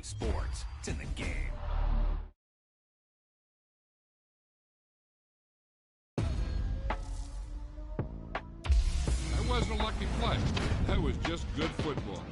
sports. It's in the game. That wasn't a lucky play. That was just good football.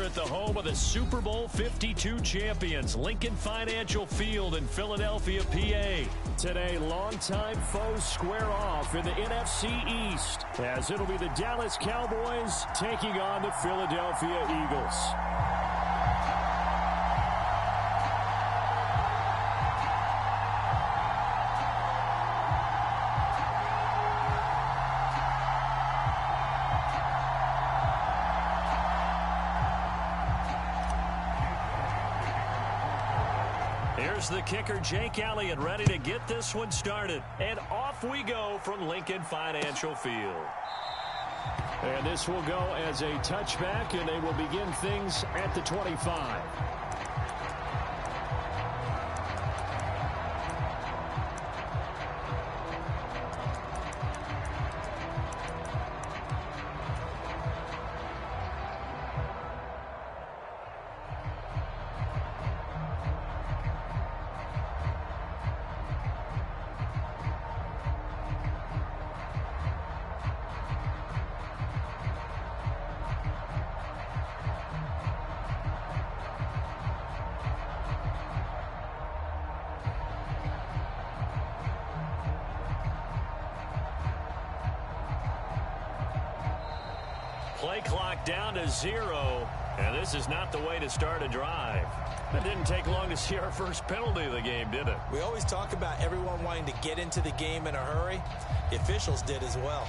at the home of the Super Bowl 52 champions, Lincoln Financial Field in Philadelphia, PA. Today, longtime foes square off in the NFC East, as it'll be the Dallas Cowboys taking on the Philadelphia Eagles. Here's the kicker, Jake Elliott, ready to get this one started. And off we go from Lincoln Financial Field. And this will go as a touchback, and they will begin things at the 25. Play clock down to 0, and this is not the way to start a drive. It didn't take long to see our first penalty of the game, did it? We always talk about everyone wanting to get into the game in a hurry. The officials did as well.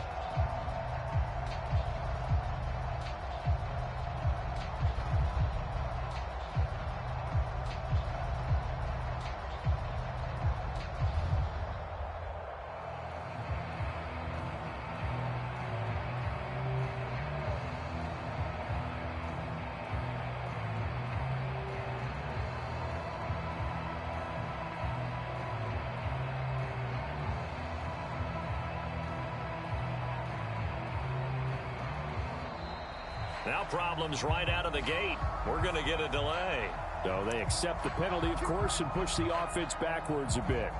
Now problems right out of the gate. We're going to get a delay. So they accept the penalty, of course, and push the offense backwards a bit.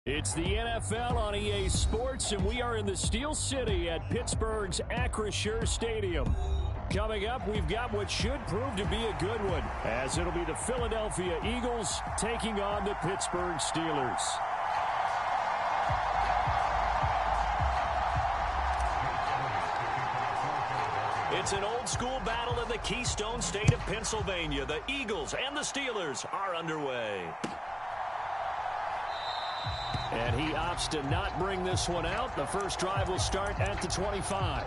It's the NFL on EA Sports, and we are in the Steel City at Pittsburgh's Acrisure Stadium. Coming up, we've got what should prove to be a good one, as it'll be the Philadelphia Eagles taking on the Pittsburgh Steelers. It's an old-school battle in the Keystone State of Pennsylvania. The Eagles and the Steelers are underway. And he opts to not bring this one out. The first drive will start at the 25.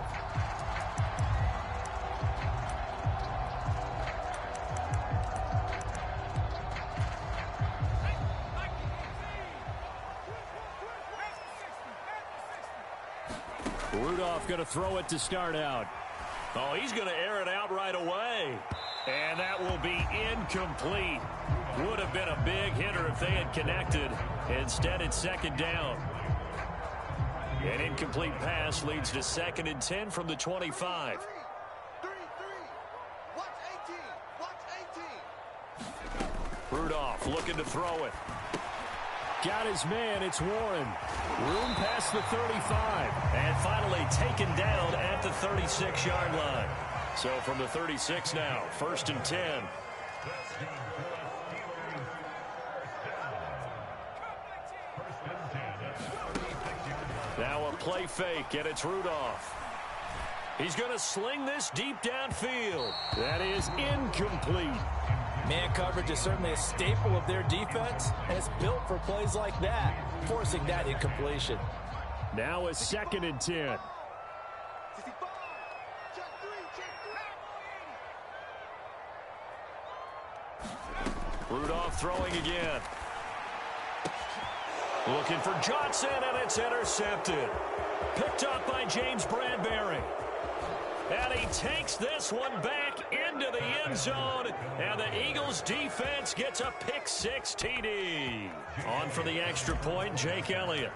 Rudolph going to throw it to start out. Oh, he's going to air it out right away. And that will be incomplete. Would have been a big hitter if they had connected. Instead, it's second down. An incomplete pass leads to 2nd and 10 from the 25. Rudolph looking to throw it. Got his man. It's Warren. Room past the 35. And finally taken down at the 36-yard line. So from the 36 now, 1st and 10. Now a play fake, and it's Rudolph. He's going to sling this deep downfield. That is incomplete. Man coverage is certainly a staple of their defense, and it's built for plays like that, forcing that incompletion. Now a 2nd and 10. Rudolph throwing again. Looking for Johnson, and it's intercepted. Picked up by James Bradbury. And he takes this one back into the end zone. And the Eagles defense gets a pick-6 TD. On for the extra point, Jake Elliott.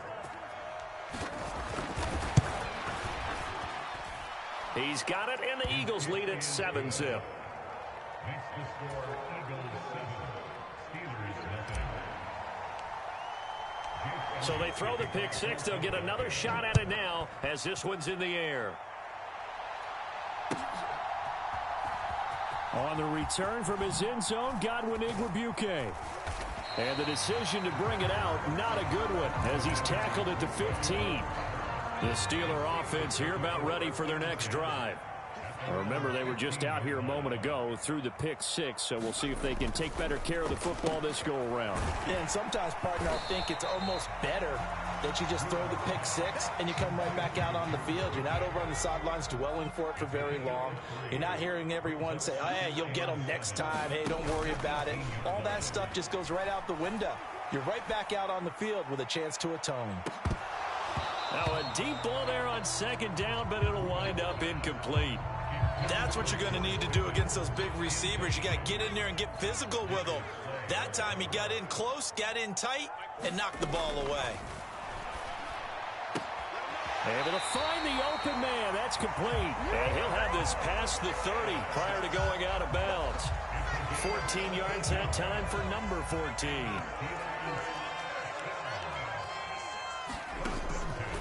He's got it, and the Eagles lead at 7-0. So they throw the pick-6. They'll get another shot at it now as this one's in the air. On the return from his end zone, Godwin Igwebuike. And the decision to bring it out, not a good one, as he's tackled at the 15. The Steeler offense here about ready for their next drive. Remember, they were just out here a moment ago through the pick-6, so we'll see if they can take better care of the football this go-around. Yeah, and sometimes, partner, I think it's almost better that you just throw the pick-6 and you come right back out on the field. You're not over on the sidelines dwelling for it for very long. You're not hearing everyone say, oh, yeah, you'll get them next time. Hey, don't worry about it. All that stuff just goes right out the window. You're right back out on the field with a chance to atone. Now a deep ball there on 2nd down, but it'll wind up incomplete. That's what you're going to need to do against those big receivers. You got to get in there and get physical with them. That time he got in close, got in tight, and knocked the ball away. Able to find the open man. That's complete. And he'll have this past the 30 prior to going out of bounds. 14 yards that time for number 14.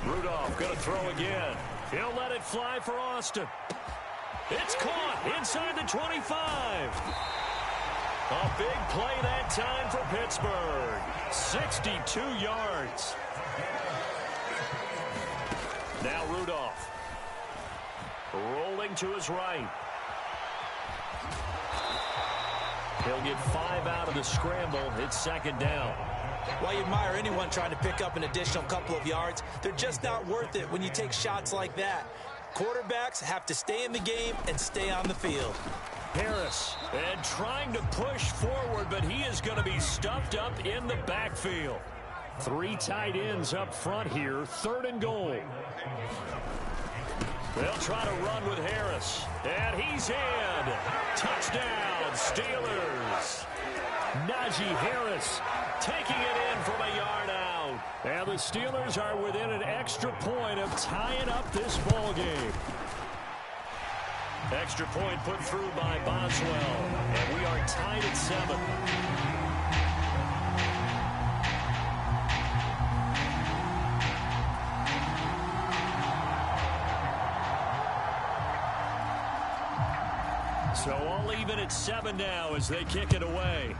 Rudolph going to throw again. He'll let it fly for Austin. It's caught inside the 25. A big play that time for Pittsburgh. 62 yards. Now Rudolph. Rolling to his right. He'll get 5 out of the scramble. It's 2nd down. While you admire anyone trying to pick up an additional couple of yards, they're just not worth it when you take shots like that. Quarterbacks have to stay in the game and stay on the field. Harris, and trying to push forward, but he is going to be stuffed up in the backfield. 3 tight ends up front here, 3rd and goal. They'll try to run with Harris, and he's in. Touchdown, Steelers. Najee Harris taking it in from a yard out. And the Steelers are within an extra point of tying up this ball game. Extra point put through by Boswell, and we are tied at 7. So all even at 7 now as they kick it away.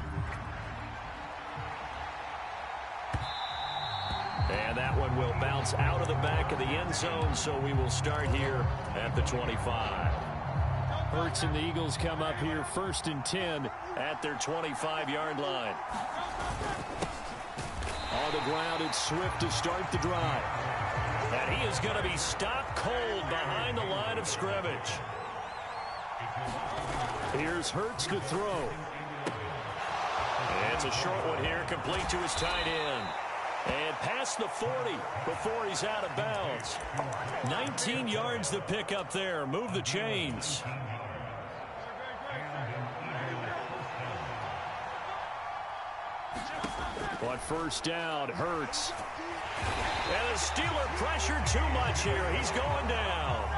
And that one will bounce out of the back of the end zone, so we will start here at the 25. Hurts and the Eagles come up here 1st and 10 at their 25-yard line. On the ground, it's Swift to start the drive. And he is going to be stopped cold behind the line of scrimmage. Here's Hurts to throw. It's a short one here, complete to his tight end. And past the 40 before he's out of bounds. 19 yards to pick up there. Move the chains. On first down, Hurts. And the Steeler pressure too much here. He's going down.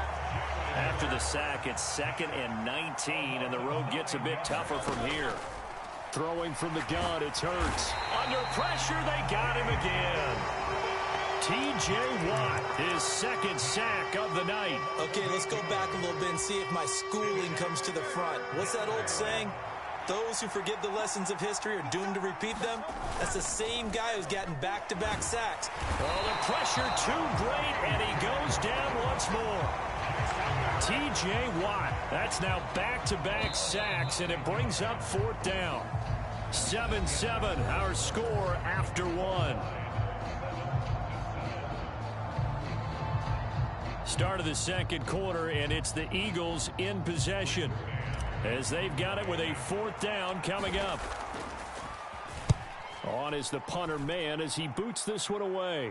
After the sack, it's 2nd and 19, and the road gets a bit tougher from here. Throwing from the gun, it's Hurts. Under pressure, they got him again. T.J. Watt, his 2nd sack of the night. Okay, let's go back a little bit and see if my schooling comes to the front. What's that old saying? Those who forget the lessons of history are doomed to repeat them. That's the same guy who's gotten back-to-back sacks. Oh, the pressure too great, and he goes down once more. T.J. Watt, that's now back-to-back sacks, and it brings up 4th down. 7-7, our score after 1. Start of the 2nd quarter, and it's the Eagles in possession as they've got it with a 4th down coming up. On is the punter man as he boots this one away.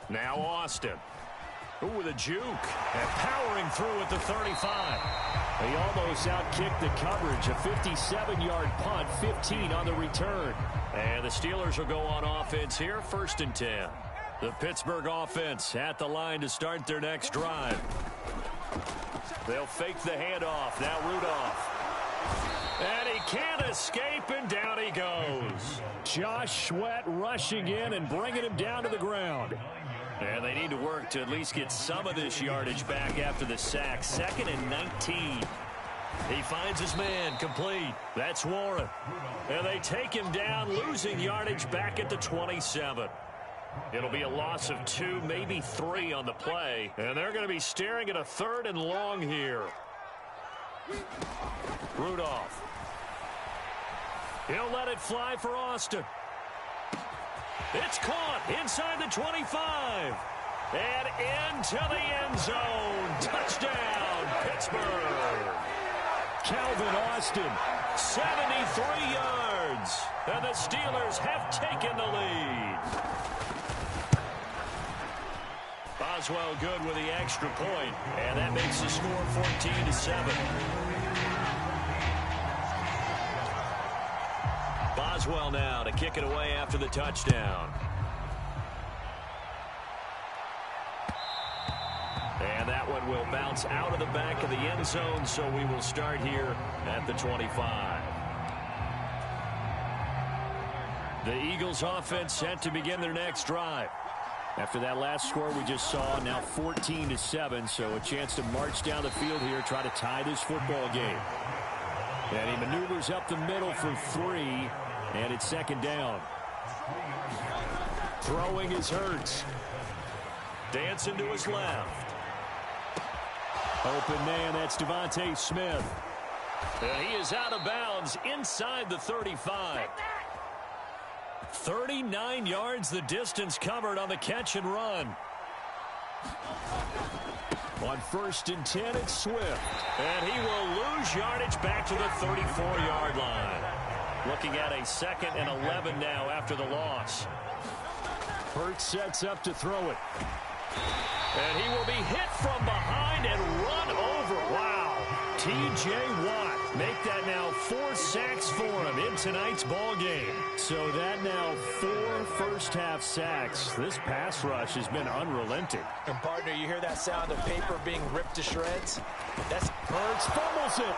Now Austin. Ooh, with a juke. And powering through at the 35. He almost outkicked the coverage. A 57-yard punt, 15 on the return. And the Steelers will go on offense here, 1st and 10. The Pittsburgh offense at the line to start their next drive. They'll fake the handoff. Now Rudolph. And he can't escape, and down he goes. Josh Sweat rushing in and bringing him down to the ground. And they need to work to at least get some of this yardage back after the sack. 2nd and 19. He finds his man, complete. That's Warren. And they take him down, losing yardage back at the 27. It'll be a loss of 2, maybe 3 on the play. And they're going to be staring at a 3rd and long here. Rudolph. He'll let it fly for Austin. It's caught inside the 25. And into the end zone. Touchdown, Pittsburgh. Calvin Austin, 73 yards. And the Steelers have taken the lead. Boswell good with the extra point. And that makes the score 14-7. Boswell now to kick it away after the touchdown. And that one will bounce out of the back of the end zone, so we will start here at the 25. The Eagles offense set to begin their next drive. After that last score we just saw, now 14-7, so a chance to march down the field here, try to tie this football game. And he maneuvers up the middle for 3, and it's 2nd down. Throwing is Hurts. Dancing to his left. Open man, that's Devontae Smith. And he is out of bounds inside the 35. 39 yards the distance covered on the catch and run. On 1st and 10, it's Swift. And he will lose yardage back to the 34-yard line. Looking at a 2nd and 11 now after the loss. Hurts sets up to throw it. And he will be hit from behind and run over. Wow. T.J. Watt make that now 4 sacks for him in tonight's ball game. So that now 4 first-half sacks. This pass rush has been unrelenting. And, partner, you hear that sound of paper being ripped to shreds? That's Hurts fumbles it.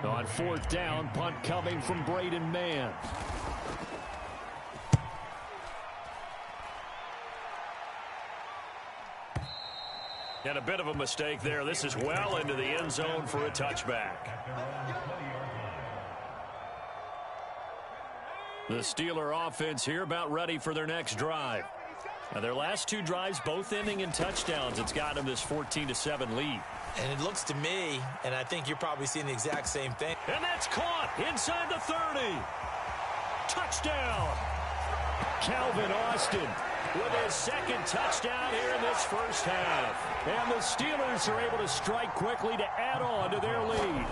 On 4th down, punt coming from Braden Mann. And a bit of a mistake there. This is well into the end zone for a touchback. The Steeler offense here about ready for their next drive. Now their last 2 drives both ending in touchdowns. It's gotten them this 14-7 lead. And it looks to me, and I think you're probably seeing the exact same thing. And that's caught inside the 30. Touchdown. Calvin Austin with his second touchdown here in this first half. And the Steelers are able to strike quickly to add on to their lead.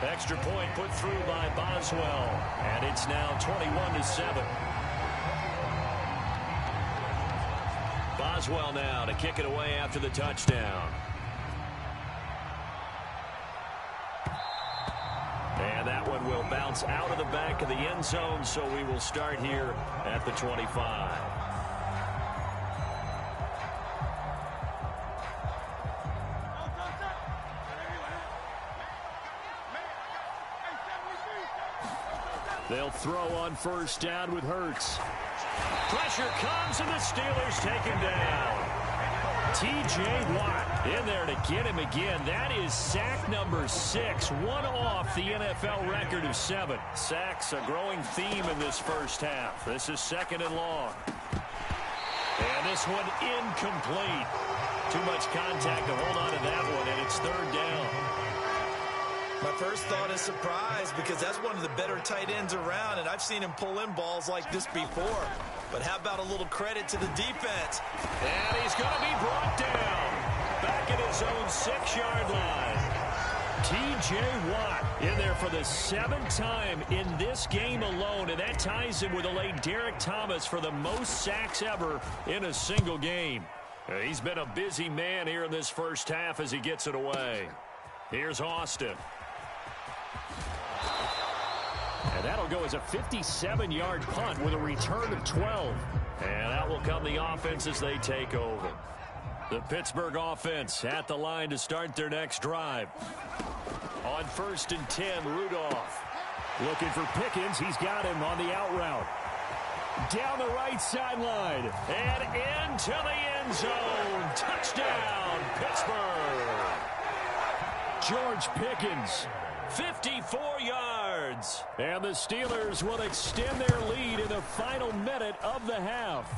Extra point put through by Boswell, and it's now 21-7. Boswell now to kick it away after the touchdown. And that one will bounce out of the back of the end zone, so we will start here at the 25. They'll throw on first down with Hurts. Pressure comes, and the Steelers take him down. T.J. Watt in there to get him again. That is sack number 6, one off the NFL record of 7. Sacks, a growing theme in this first half. This is second and long. And this one incomplete. Too much contact to hold on to that one, and it's third down. My first thought is surprise, because that's one of the better tight ends around, and I've seen him pull in balls like this before. But how about a little credit to the defense? And he's going to be brought down back at his own 6-yard line. T.J. Watt in there for the 7th time in this game alone, and that ties him with the late Derek Thomas for the most sacks ever in a single game. He's been a busy man here in this first half as he gets it away. Here's Austin. And that'll go as a 57-yard punt with a return of 12. And out will come the offense as they take over. The Pittsburgh offense at the line to start their next drive. On 1st and 10, Rudolph. Looking for Pickens. He's got him on the out route. Down the right sideline. And into the end zone. Touchdown, Pittsburgh. George Pickens. 54 yards. And the Steelers will extend their lead in the final minute of the half.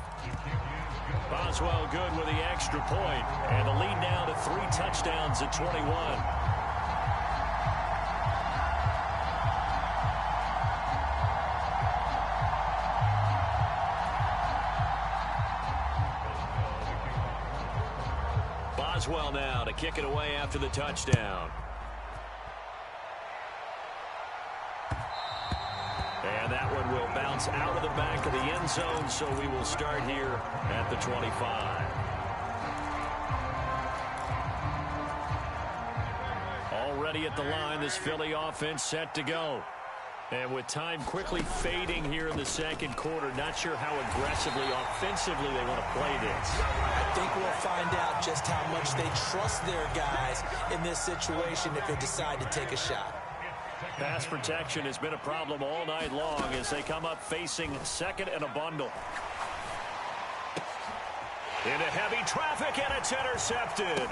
Boswell good with the extra point. And the lead now to 3 touchdowns at 21. Boswell now to kick it away after the touchdown. And that one will bounce out of the back of the end zone, so we will start here at the 25. Already at the line, this Philly offense set to go. And with time quickly fading here in the second quarter, not sure how aggressively, offensively they want to play this. I think we'll find out just how much they trust their guys in this situation if they decide to take a shot. Pass protection has been a problem all night long as they come up facing second and a bundle. Into heavy traffic, and it's intercepted.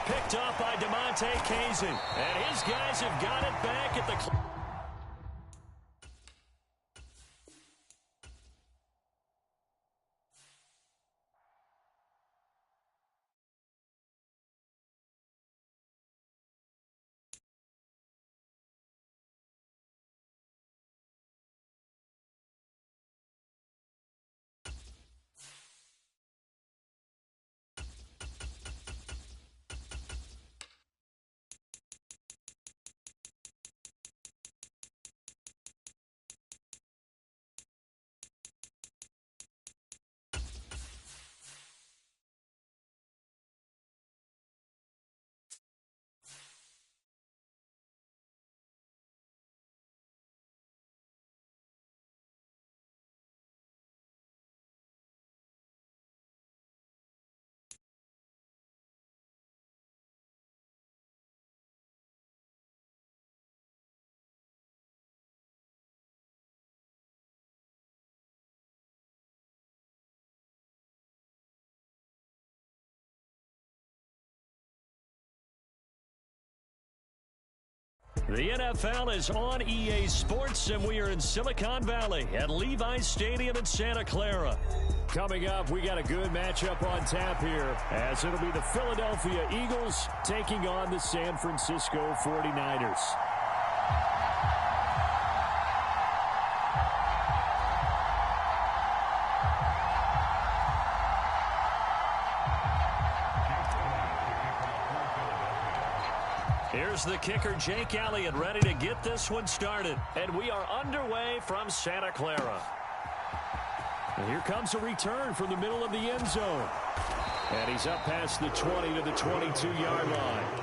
Picked up by DeMonte Casey. And his guys have got it back at the... The NFL is on EA Sports, and we are in Silicon Valley at Levi's Stadium in Santa Clara. Coming up, we got a good matchup on tap here, as it'll be the Philadelphia Eagles taking on the San Francisco 49ers. Here's the kicker, Jake Elliott, ready to get this one started. And we are underway from Santa Clara. And here comes a return from the middle of the end zone. And he's up past the 20 to the 22-yard line.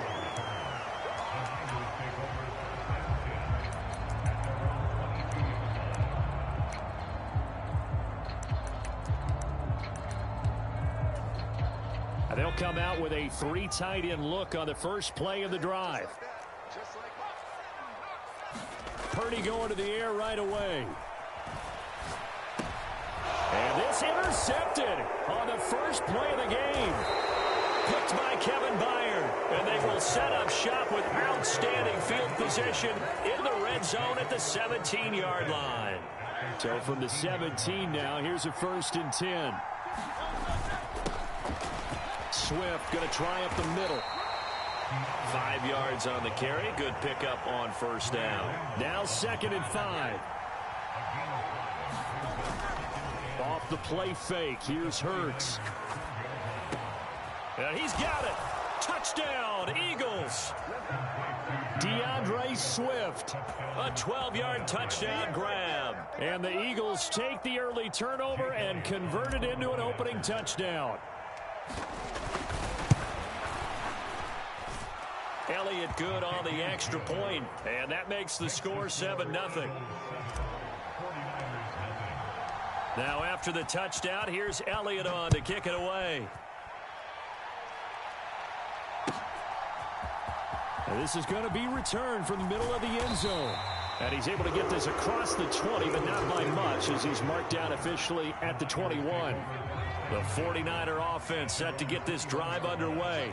And they'll come out with a 3 tight end look on the first play of the drive. Purdy going to the air right away. And this intercepted on the first play of the game. Picked by Kevin Byard. And they will set up shop with outstanding field position in the red zone at the 17-yard line. So from the 17 now, here's a 1st and 10. Swift going to try up the middle. 5 yards on the carry. Good pickup on first down. Now 2nd and 5. Off the play fake. Here's Hurts. And he's got it. Touchdown, Eagles. DeAndre Swift. A 12-yard touchdown grab. And the Eagles take the early turnover and convert it into an opening touchdown. Elliott good on the extra point, and that makes the score 7-0. Now after the touchdown, here's Elliott on to kick it away. And this is going to be returned from the middle of the end zone. And he's able to get this across the 20, but not by much, as he's marked down officially at the 21. The 49er offense set to get this drive underway.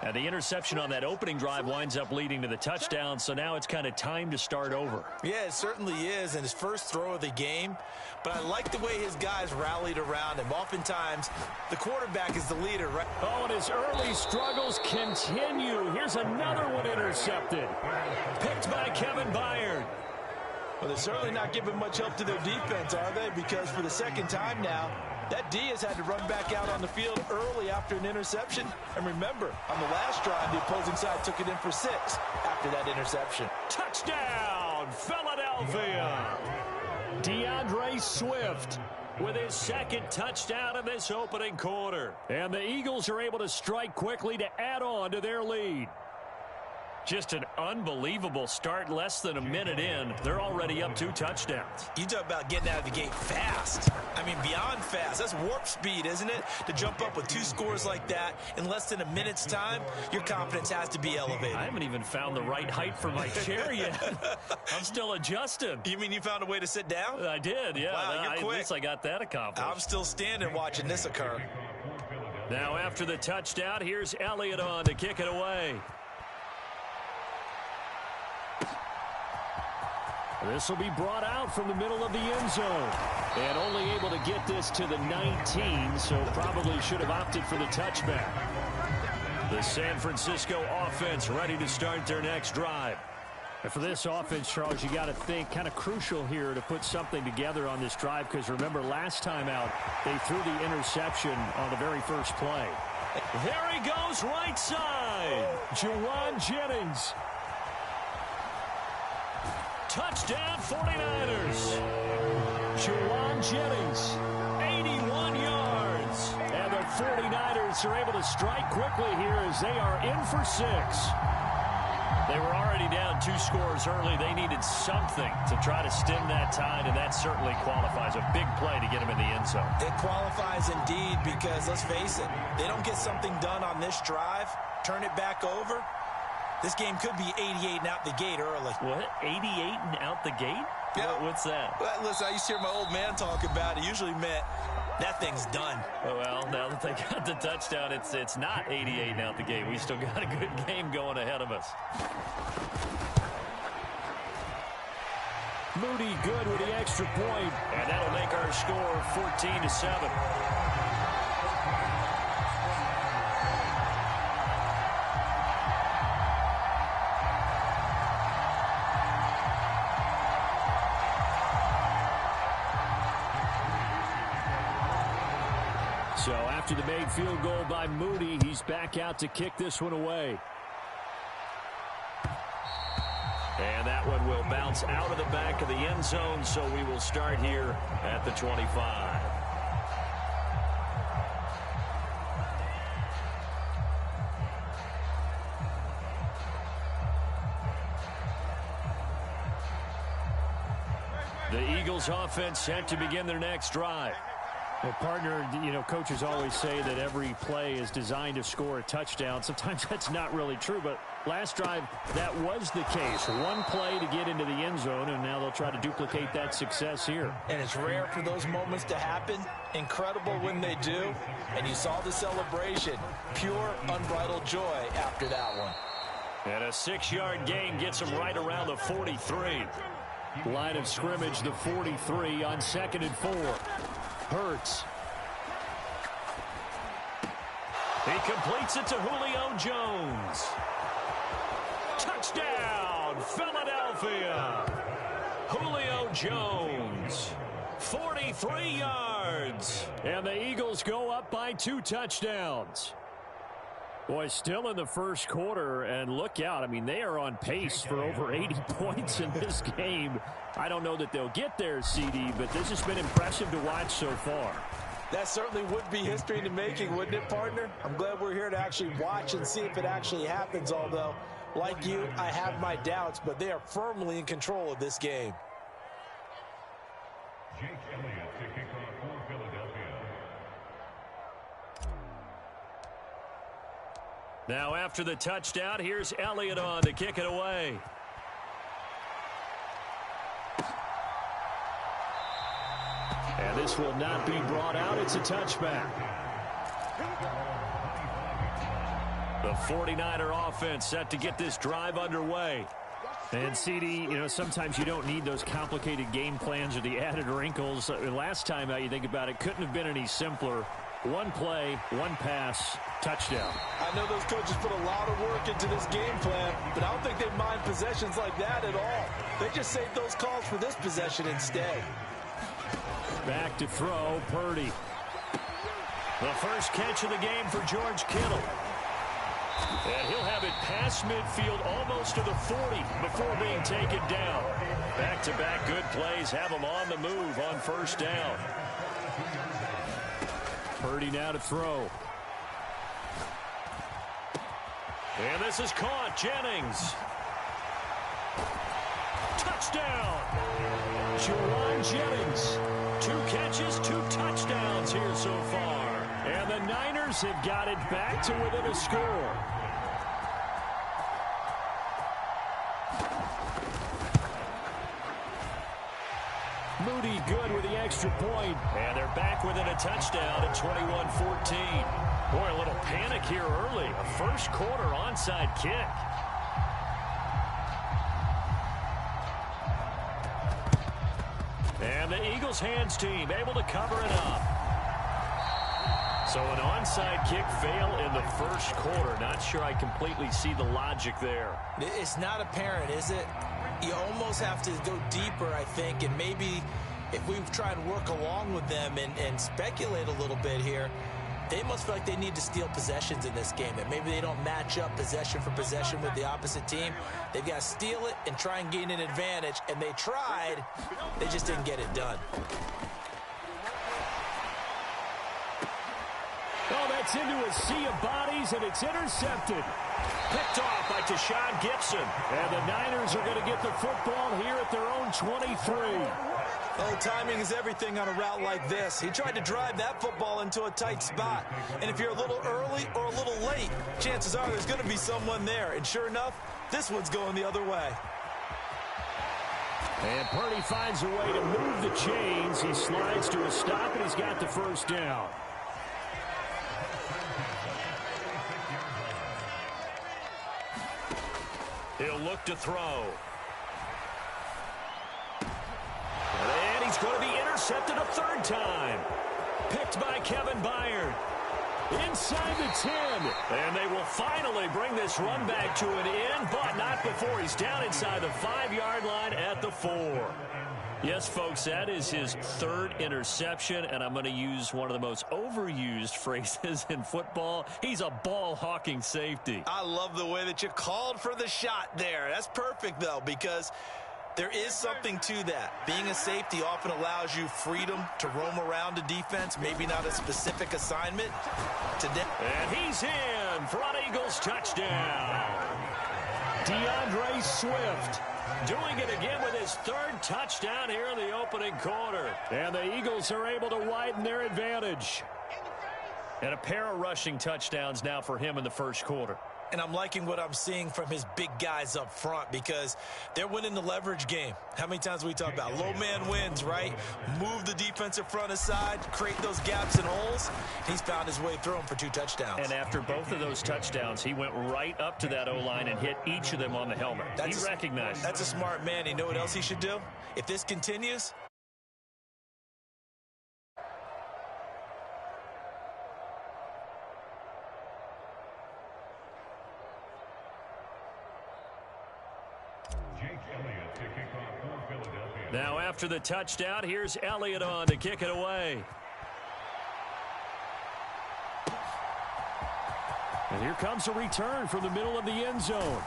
And the interception on that opening drive winds up leading to the touchdown, so now it's kind of time to start over. Yeah, it certainly is, and his first throw of the game. But I like the way his guys rallied around him. Oftentimes, the quarterback is the leader, right? Oh, and his early struggles continue. Here's another one intercepted. Picked by Kevin Byard. Well, they're certainly not giving much help to their defense, are they? Because for the second time now, that D has had to run back out on the field early after an interception. And remember, on the last drive, the opposing side took it in for 6 after that interception. Touchdown, Philadelphia! DeAndre Swift with his 2nd touchdown in this opening quarter. And the Eagles are able to strike quickly to add on to their lead. Just an unbelievable start. Less than a minute in, they're already up 2 touchdowns. You talk about getting out of the gate fast. I mean, beyond fast. That's warp speed, isn't it? To jump up with 2 scores like that in less than a minute's time, your confidence has to be elevated. I haven't even found the right height for my chair yet. I'm still adjusting. You mean you found a way to sit down? I did, yeah. Wow, you're quick. At least I got that accomplished. I'm still standing watching this occur. Now after the touchdown, here's Elliott on to kick it away. This will be brought out from the middle of the end zone. And only able to get this to the 19, so probably should have opted for the touchback. The San Francisco offense ready to start their next drive. And for this offense, Charles, you got to think kind of crucial here to put something together on this drive, because remember last time out, they threw the interception on the very first play. There he goes, right side. Juwan Jennings. Touchdown 49ers. Juwan Jennings, 81 yards. And the 49ers are able to strike quickly here as they are in for 6. They were already down 2 scores early. They needed something to try to stem that tide, and that certainly qualifies. A big play to get them in the end zone. It qualifies indeed, because let's face it, they don't get something done on this drive, turn it back over, this game could be 88 and out the gate early. What? 88 and out the gate? Yeah. What's that? Well, listen, I used to hear my old man talk about it. It usually meant that thing's done. Oh, well, now that they got the touchdown, it's not 88 and out the gate. We still got a good game going ahead of us. Moody good with the extra point, and that'll make our score 14-7. So after the made field goal by Moody, he's back out to kick this one away. And that one will bounce out of the back of the end zone, so we will start here at the 25. The Eagles offense set to begin their next drive. Well, partner, coaches always say that every play is designed to score a touchdown. Sometimes that's not really true, but last drive, that was the case. One play to get into the end zone, and now they'll try to duplicate that success here. And it's rare for those moments to happen. Incredible when they do. And you saw the celebration. Pure, unbridled joy after that one. And a 6-yard gain gets them right around the 43. Line of scrimmage, the 43 on 2nd and 4. Hurts. He completes it to Julio Jones. Touchdown, Philadelphia. Julio Jones, 43 yards. And the Eagles go up by 2 touchdowns. Boy, still in the first quarter, and look out. I mean, they are on pace for over 80 points in this game. I don't know that they'll get there, CD, but this has been impressive to watch so far. That certainly would be history in the making, wouldn't it, partner? I'm glad we're here to actually watch and see if it actually happens, although, like you, I have my doubts, but they are firmly in control of this game. Now after the touchdown, here's Elliott on to kick it away. And this will not be brought out. It's a touchback. The 49er offense set to get this drive underway. And CD, sometimes you don't need those complicated game plans or the added wrinkles. Last time out, you think about it, couldn't have been any simpler. One play, one pass, touchdown. I know those coaches put a lot of work into this game plan, but I don't think they mind possessions like that at all. They just save those calls for this possession instead. Back to throw, Purdy. The first catch of the game for George Kittle. And he'll have it past midfield almost to the 40 before being taken down. Back-to-back good plays have him on the move on first down. Purdy now to throw. And this is caught. Jennings. Touchdown. Juwan Jennings. 2 catches, 2 touchdowns here so far. And the Niners have got it back to within a score. Moody good with the extra point. And they're back within a touchdown at 21-14. Boy, a little panic here early. A first quarter onside kick. And the Eagles hands team able to cover it up. So an onside kick fail in the first quarter. Not sure I completely see the logic there. It's not apparent, is it? You almost have to go deeper, I think, and maybe if we try and work along with them and speculate a little bit here, they must feel like they need to steal possessions in this game, that maybe they don't match up possession for possession with the opposite team. They've got to steal it and try and gain an advantage, and they tried. They just didn't get it done. Oh, that's into a sea of bodies, and it's intercepted. Picked off by Tashawn Gibson. And the Niners are going to get the football here at their own 23. Well, timing is everything on a route like this. He tried to drive that football into a tight spot. And if you're a little early or a little late, chances are there's going to be someone there. And sure enough, this one's going the other way. And Purdy finds a way to move the chains. He slides to a stop, and he's got the first down. He'll look to throw. And he's going to be intercepted a third time. Picked by Kevin Byard. Inside the 10. And they will finally bring this run back to an end, but not before he's down inside the 5-yard line at the 4. Yes, folks, that is his third interception, and I'm going to use one of the most overused phrases in football. He's a ball-hawking safety. I love the way that you called for the shot there. That's perfect, though, because there is something to that. Being a safety often allows you freedom to roam around a defense, maybe not a specific assignment. And he's in for an Eagles touchdown. DeAndre Swift doing it again with his third touchdown here in the opening quarter. And the Eagles are able to widen their advantage. And a pair of rushing touchdowns now for him in the first quarter. And I'm liking what I'm seeing from his big guys up front because they're winning the leverage game. How many times we talk about low man wins, right? Move the defensive front aside, create those gaps and holes. He's found his way through them for 2 touchdowns. And after both of those touchdowns, he went right up to that O-line and hit each of them on the helmet. He recognized. That's a smart man. You know what else he should do? If this continues, now after the touchdown, here's Elliott on to kick it away. And here comes a return from the middle of the end zone.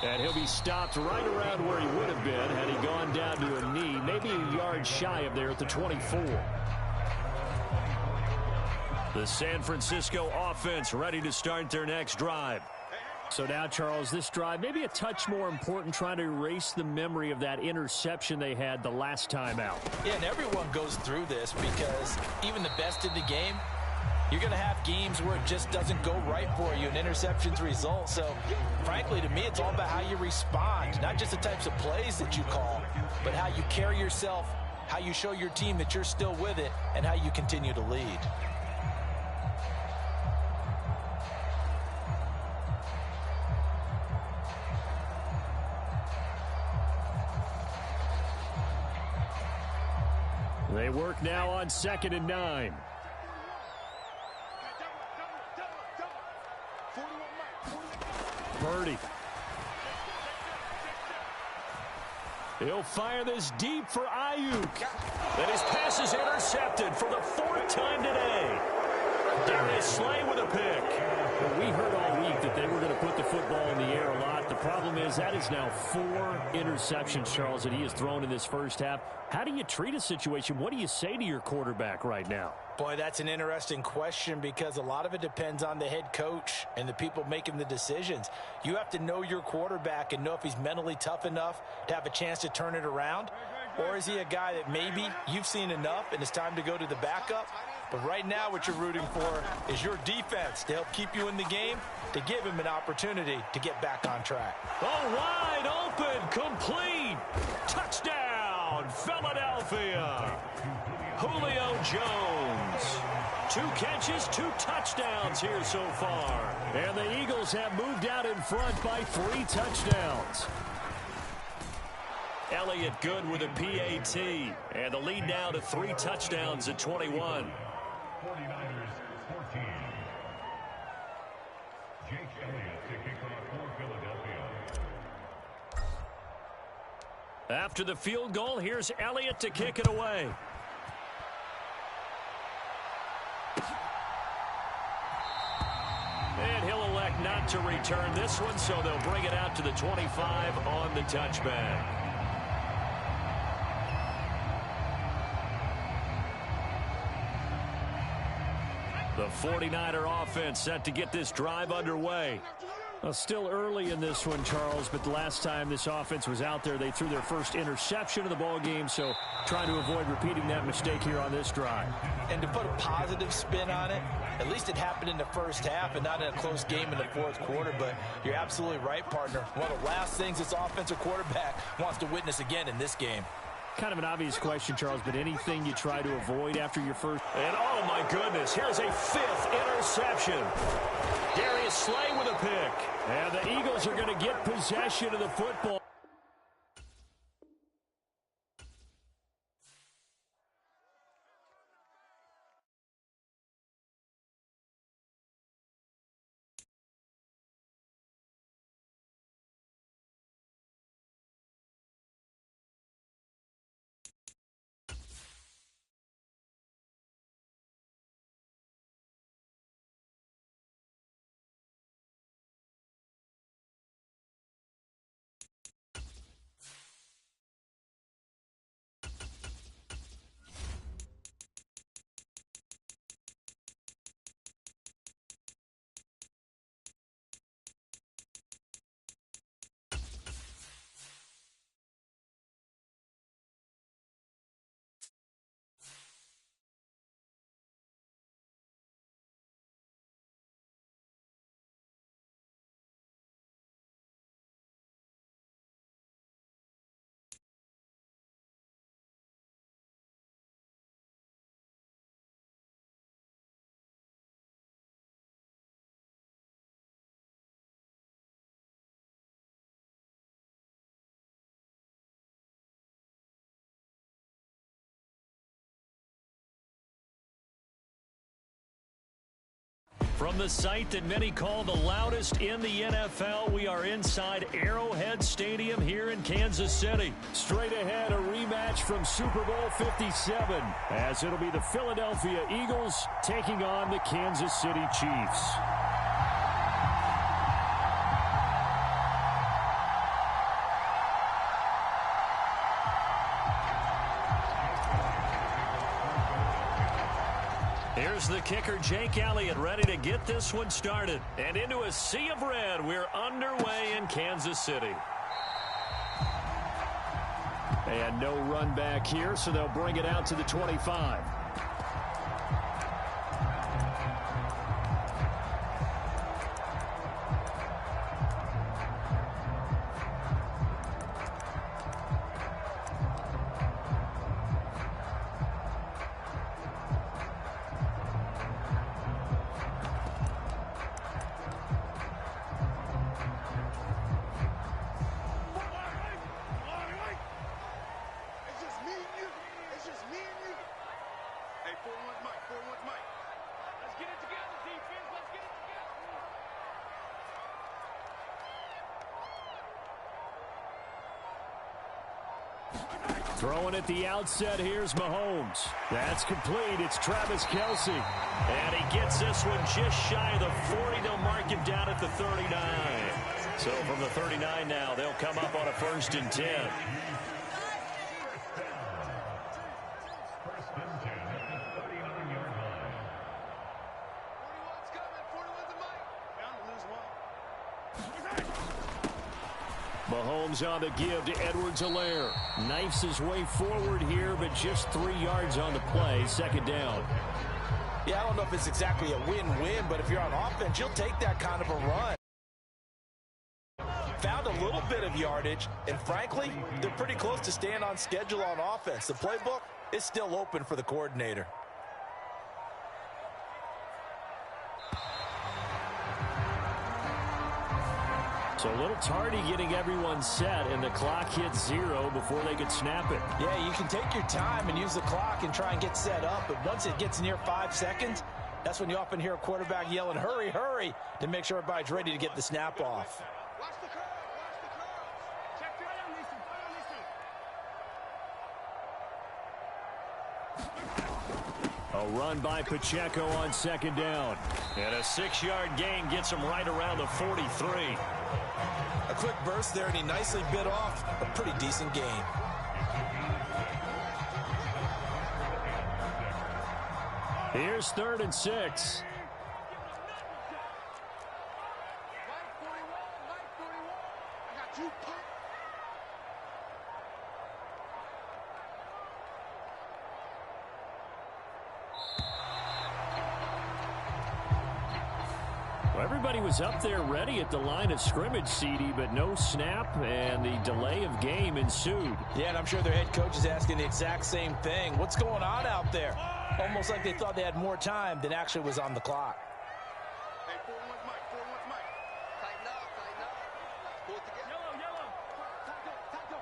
And he'll be stopped right around where he would have been had he gone down to a knee, maybe a yard shy of there at the 24. The San Francisco offense ready to start their next drive. So now, Charles, this drive maybe a touch more important, trying to erase the memory of that interception they had the last time out. Yeah, and everyone goes through this because even the best in the game, you're going to have games where it just doesn't go right for you, and interceptions result. So, frankly, to me, it's all about how you respond, not just the types of plays that you call, but how you carry yourself, how you show your team that you're still with it, and how you continue to lead. They work now on 2nd and 9. Purdy. He'll fire this deep for Ayuk. And his pass is intercepted for the 4th time today. Darius Slay with a pick. Well, we heard all week that they were going to put the football in the air a lot. The problem is that is now 4 interceptions, Charles, that he has thrown in this first half. How do you treat a situation? What do you say to your quarterback right now? Boy, that's an interesting question because a lot of it depends on the head coach and the people making the decisions. You have to know your quarterback and know if he's mentally tough enough to have a chance to turn it around. Or is he a guy that maybe you've seen enough and it's time to go to the backup? But right now what you're rooting for is your defense to help keep you in the game, to give him an opportunity to get back on track. Oh, wide open, complete, touchdown, Philadelphia. Julio Jones. 2 catches, 2 touchdowns here so far. And the Eagles have moved out in front by 3 touchdowns. Elliott good with a PAT. And the lead now to 3 touchdowns at 21. 49ers 14. Jake Elliott to kick off for Philadelphia. After the field goal, here's Elliott to kick it away. And he'll elect not to return this one, so they'll bring it out to the 25 on the touchback. The 49er offense set to get this drive underway. Well, still early in this one, Charles, but the last time this offense was out there, they threw their first interception of the ball game, so trying to avoid repeating that mistake here on this drive. And to put a positive spin on it, at least it happened in the first half and not in a close game in the 4th quarter, but you're absolutely right, partner. One of the last things this offensive quarterback wants to witness again in this game. Kind of an obvious question, Charles, but anything you try to avoid after your first? And oh my goodness, here's a 5th interception. Darius Slay with a pick. And the Eagles are going to get possession of the football. From the site that many call the loudest in the NFL, we are inside Arrowhead Stadium here in Kansas City. Straight ahead, a rematch from Super Bowl 57, as it'll be the Philadelphia Eagles taking on the Kansas City Chiefs. Here's the kicker, Jake Elliott, ready to get this one started. And into a sea of red, we're underway in Kansas City. And no run back here, so they'll bring it out to the 25. Throwing at the outset, here's Mahomes. That's complete. It's Travis Kelce. And he gets this one just shy of the 40. They'll mark him down at the 39. So from the 39 now, they'll come up on a 1st and 10. Mahomes on the give to Edwards-Helaire. Knifes his way forward here, but just 3 yards on the play. 2nd down. Yeah, I don't know if it's exactly a win-win, but if you're on offense, you'll take that kind of a run. Found a little bit of yardage, and frankly, they're pretty close to staying on schedule on offense. The playbook is still open for the coordinator. So a little tardy getting everyone set, and the clock hits 0 before they could snap it. Yeah, you can take your time and use the clock and try and get set up, but once it gets near 5 seconds, that's when you often hear a quarterback yelling, hurry, hurry, to make sure everybody's ready to get the snap off. Watch the curl, watch the curls. Check it out, listen. A run by Pacheco on 2nd down. And a 6-yard gain gets him right around the 43. A quick burst there, and he nicely bit off a pretty decent gain. Here's 3rd and 6. Mike 41, Mike 41. I got 2 points. Well, everybody was up there ready at the line of scrimmage, CD, but no snap, and the delay of game ensued. Yeah, and I'm sure their head coach is asking the exact same thing. What's going on out there? Almost like they thought they had more time than actually was on the clock. Hey, 41's Mike, 41's Mike. Tighten up, tighten up. Pull it together. Yellow, yellow. Taco.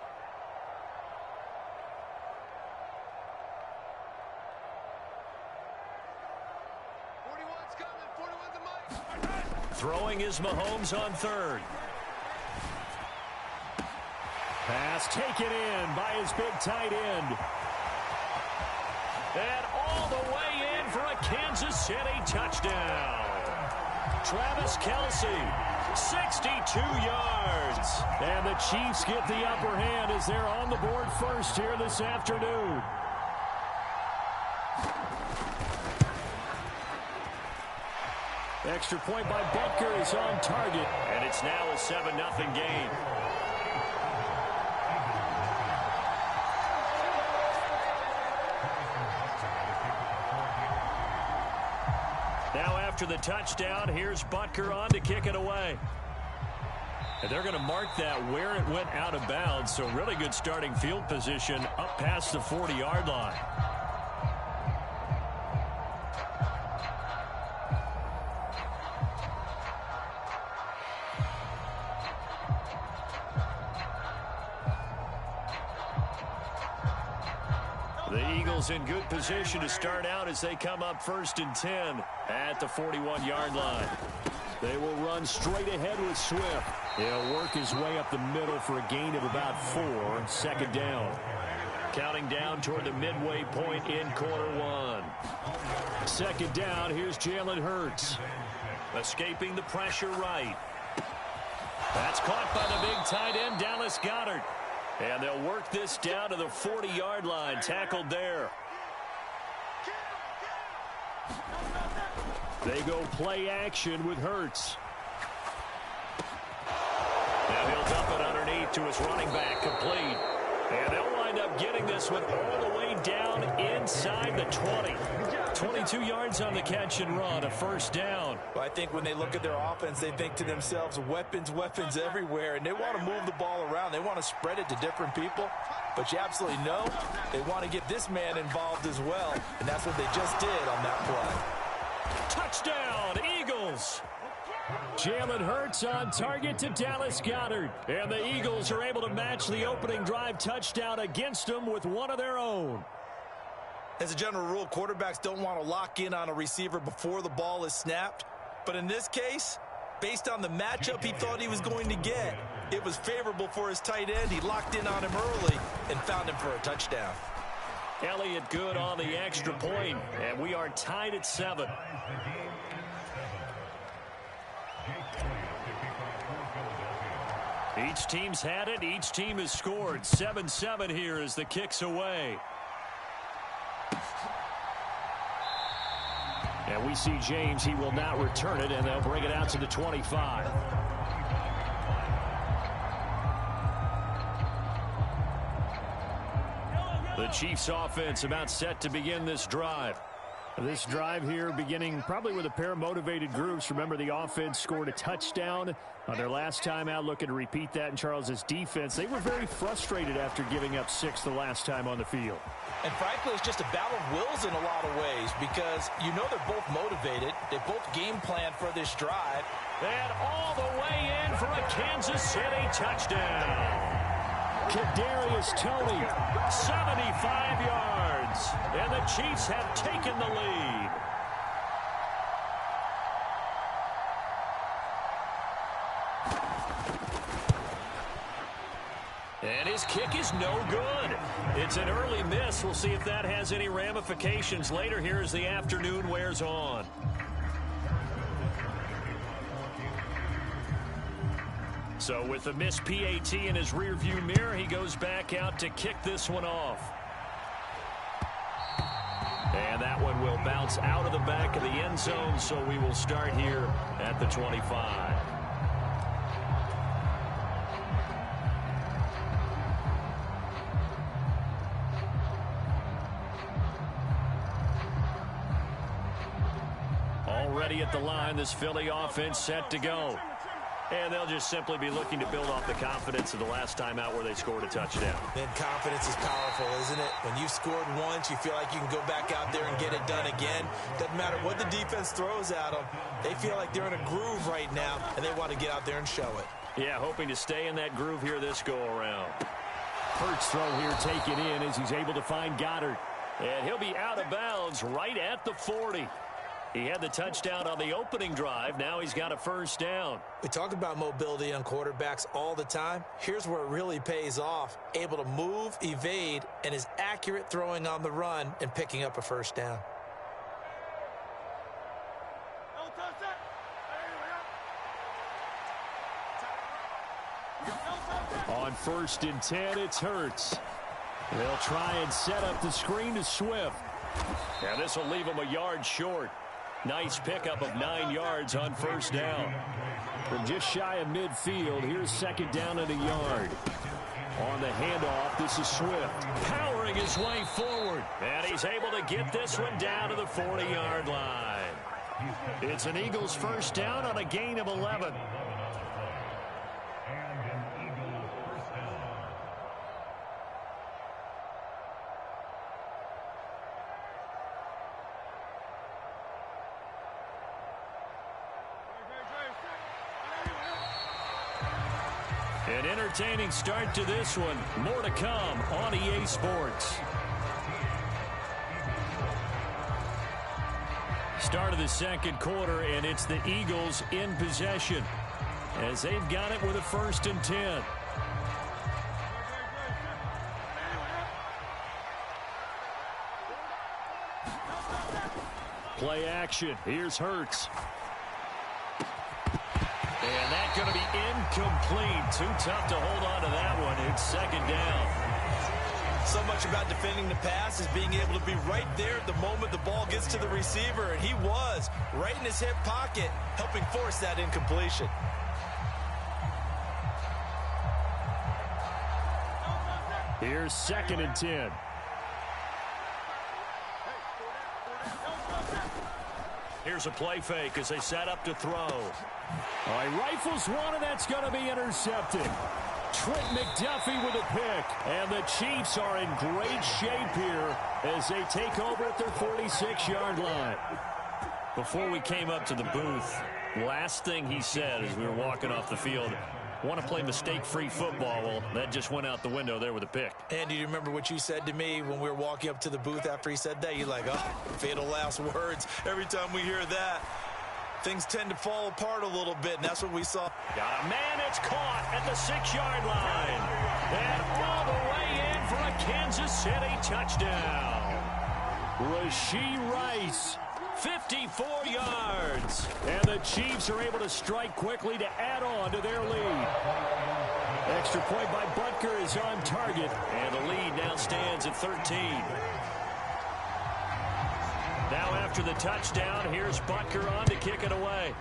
41's coming, 41's a Mike. Throwing is Mahomes on 3rd. Pass taken in by his big tight end. And all the way in for a Kansas City touchdown. Travis Kelce, 62 yards. And the Chiefs get the upper hand as they're on the board first here this afternoon. Extra point by Butker is on target, and it's now a 7-0 game. Now after the touchdown, here's Butker on to kick it away. And they're going to mark that where it went out of bounds, so really good starting field position up past the 40-yard line. The Eagles in good position to start out as they come up 1st and 10 at the 41-yard line. They will run straight ahead with Swift. He'll work his way up the middle for a gain of about 4. 2nd down. Counting down toward the midway point in quarter 1. 2nd down, here's Jalen Hurts. Escaping the pressure right. That's caught by the big tight end, Dallas Goedert. And they'll work this down to the 40-yard line. Tackled there. They go play action with Hurts. Now he'll dump it underneath to his running back, complete. And they'll wind up getting this one all the way down inside the 20. 22 yards on the catch and run, a 1st down. Well, I think when they look at their offense, they think to themselves, weapons everywhere, and they want to move the ball around. They want to spread it to different people, but you absolutely know they want to get this man involved as well, and that's what they just did on that play. Touchdown, Eagles! Jalen Hurts on target to Dallas Goedert. And the Eagles are able to match the opening drive touchdown against them with one of their own. As a general rule, quarterbacks don't want to lock in on a receiver before the ball is snapped. But in this case, based on the matchup he thought he was going to get, it was favorable for his tight end. He locked in on him early and found him for a touchdown. Elliott good on the extra point, and we are tied at 7. Each team's had it. Each team has scored. 7-7 here as the kick's away. And we see James. He will not return it, and they'll bring it out to the 25. The Chiefs offense about set to begin this drive. This drive here beginning probably with a pair of motivated groups. Remember, the offense scored a touchdown on their last time out. Looking to repeat that in Charles's defense. They were very frustrated after giving up 6 the last time on the field. And frankly, it's just a battle of wills in a lot of ways because you know they're both motivated. They both game planned for this drive. And all the way in for a Kansas City touchdown. Kadarius Toney, 75 yards, and the Chiefs have taken the lead. And his kick is no good. It's an early miss. We'll see if that has any ramifications later here as the afternoon wears on. So with the missed PAT in his rearview mirror, he goes back out to kick this one off. And that one will bounce out of the back of the end zone, so we will start here at the 25. Already at the line, this Philly offense set to go. And they'll just simply be looking to build off the confidence of the last time out where they scored a touchdown. And confidence is powerful, isn't it? When you've scored once, you feel like you can go back out there and get it done again. Doesn't matter what the defense throws at them. They feel like they're in a groove right now, and they want to get out there and show it. Yeah, hoping to stay in that groove here this go-around. Hurts throw here taken in as he's able to find Goedert. And he'll be out of bounds right at the 40. He had the touchdown on the opening drive. Now he's got a 1st down. We talk about mobility on quarterbacks all the time. Here's where it really pays off. Able to move, evade, and is accurate throwing on the run and picking up a 1st down. On 1st and 10, it's Hurts. They'll try and set up the screen to Swift. And this will leave him a yard short. Nice pickup of 9 yards on 1st down. From just shy of midfield, here's 2nd down and a yard. On the handoff, this is Swift. Powering his way forward. And he's able to get this one down to the 40-yard line. It's an Eagles 1st down on a gain of 11. An entertaining start to this one. More to come on EA Sports. Start of the second quarter, and it's the Eagles in possession as they've got it with a 1st and 10. Play action. Here's Hurts. And that's going to be incomplete. Too tough to hold on to that one. It's 2nd down. So much about defending the pass is being able to be right there the moment the ball gets to the receiver, and he was right in his hip pocket, helping force that incompletion. Here's 2nd and 10. Here's a play fake as they set up to throw. All right, rifles one, and that's going to be intercepted. Trent McDuffie with a pick. And the Chiefs are in great shape here as they take over at their 46-yard line. Before we came up to the booth, last thing he said as we were walking off the field, want to play mistake-free football. Well, that just went out the window there with a pick. And do you remember what you said to me when we were walking up to the booth after he said that? You're like, oh, fatal last words. Every time we hear that, things tend to fall apart a little bit, and that's what we saw. Got a man, it's caught at the 6-yard line. And all the way in for a Kansas City touchdown. Rashee Rice, 54 yards. And the Chiefs are able to strike quickly to add on to their lead. Extra point by Butker is on target. And the lead now stands at 13. Now after the touchdown, here's Butker on to kick it away.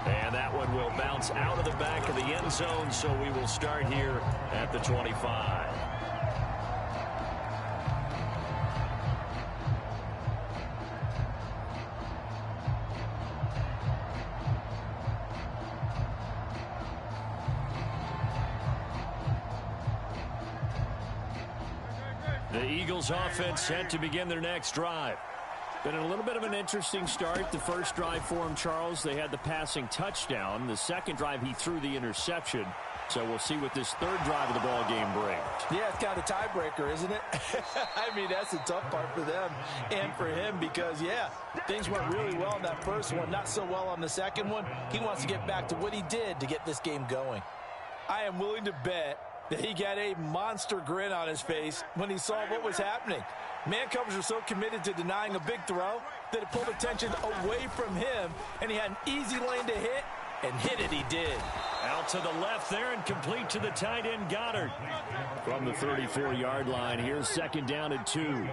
And that one will bounce out of the back of the end zone, so we will start here at the 25. The Eagles offense set to begin their next drive. Been a little bit of an interesting start. The first drive for him, Charles, they had the passing touchdown. The second drive, he threw the interception. So we'll see what this third drive of the ball game brings. Yeah, it's kind of a tiebreaker, isn't it? I mean, that's the tough part for them and for him because, yeah, things went really well in that first one, not so well on the second one. He wants to get back to what he did to get this game going. I am willing to bet that he got a monster grin on his face when he saw what was happening. Man covers are so committed to denying a big throw that it pulled attention away from him, and he had an easy lane to hit, and hit it he did. Out to the left there and complete to the tight end Goddard. From the 34-yard line, here's 2nd down and 2.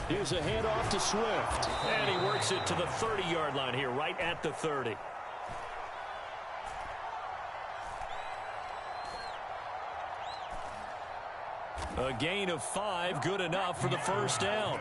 Here's a handoff to Swift, and he works it to the 30-yard line here, right at the 30. A gain of 5, good enough for the first down.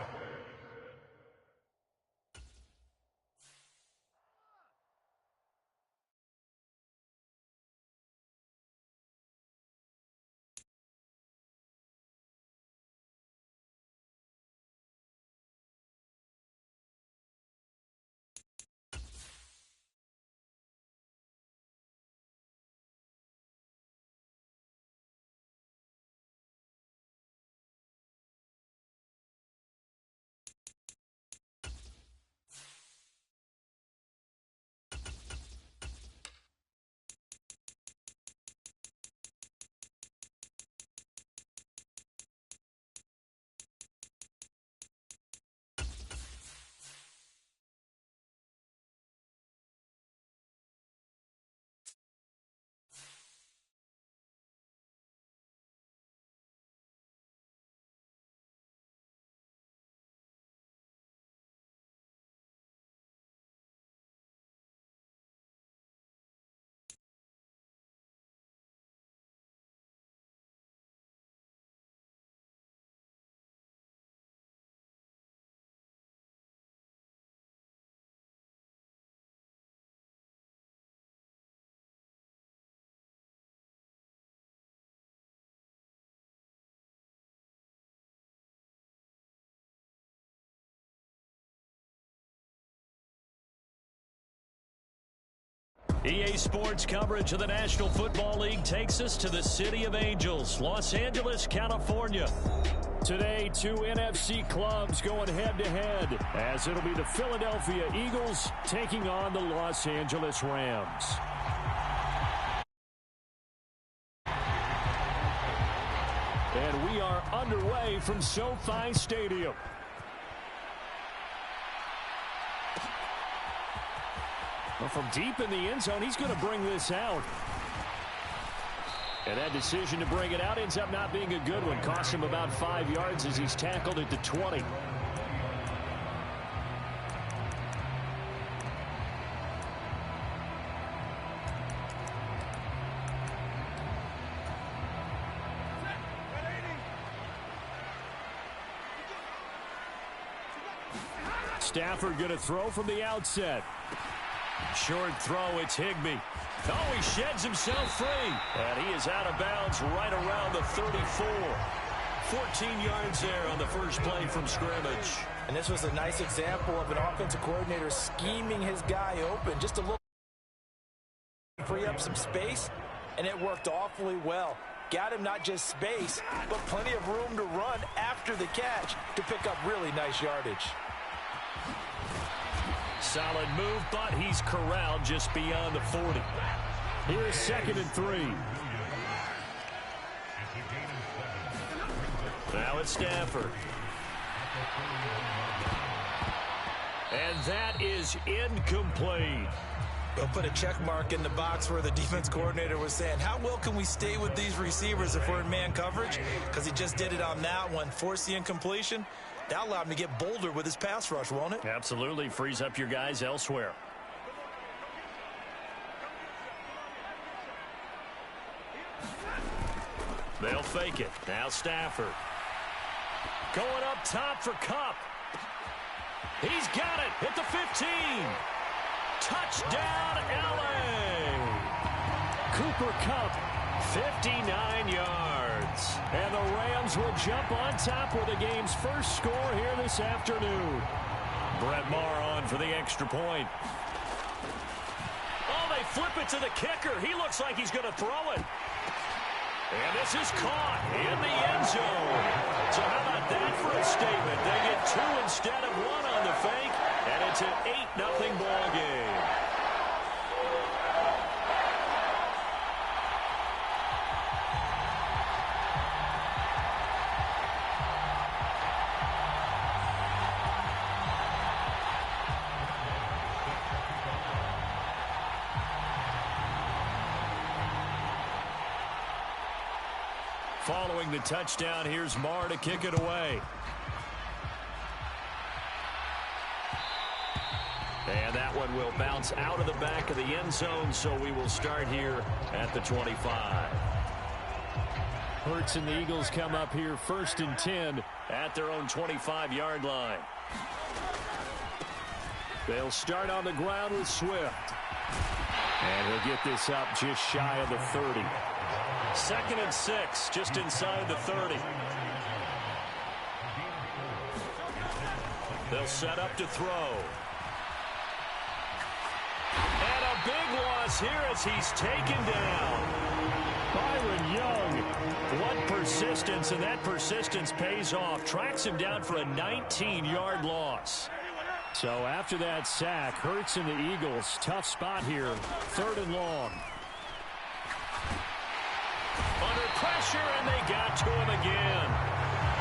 EA Sports coverage of the National Football League takes us to the City of Angels, Los Angeles, California. Today, two NFC clubs going head-to-head, as it'll be the Philadelphia Eagles taking on the Los Angeles Rams. And we are underway from SoFi Stadium. Well, from deep in the end zone, he's going to bring this out. And that decision to bring it out ends up not being a good one. Costs him about 5 yards as he's tackled at the 20. Stafford going to throw from the outset. Short throw, it's Higbee. Oh, he sheds himself free. And he is out of bounds right around the 34. 14 yards there on the first play from scrimmage. And this was a nice example of an offensive coordinator scheming his guy open just a little, free up some space, and it worked awfully well. Got him not just space, but plenty of room to run after the catch to pick up really nice yardage. Solid move, but he's corralled just beyond the 40. Here's 2nd and 3. Now it's Stafford. And that is incomplete. They'll put a check mark in the box where the defense coordinator was saying, how well can we stay with these receivers if we're in man coverage? Because he just did it on that one, forced the incompletion. That'll allow him to get bolder with his pass rush, won't it? Absolutely. Frees up your guys elsewhere. They'll fake it. Now Stafford. Going up top for Kupp. He's got it at the 15. Touchdown, L.A. Cooper Kupp, 59 yards. And the Rams will jump on top with the game's first score here this afternoon. Brett Maher on for the extra point. Oh, they flip it to the kicker. He looks like he's going to throw it. And this is caught in the end zone. So how about that for a statement? They get 2 instead of 1 on the fake, and it's an 8-0 ball game. Following the touchdown, here's Maher to kick it away. And that one will bounce out of the back of the end zone, so we will start here at the 25. Hurts and the Eagles come up here 1st and 10 at their own 25-yard line. They'll start on the ground with Swift. And he'll get this up just shy of the 30. 2nd and 6, just inside the 30. They'll set up to throw. And a big loss here as he's taken down. Byron Young. What persistence, and that persistence pays off. Tracks him down for a 19-yard loss. So after that sack, Hurts and the Eagles, tough spot here. 3rd and long. Under pressure, and they got to him again.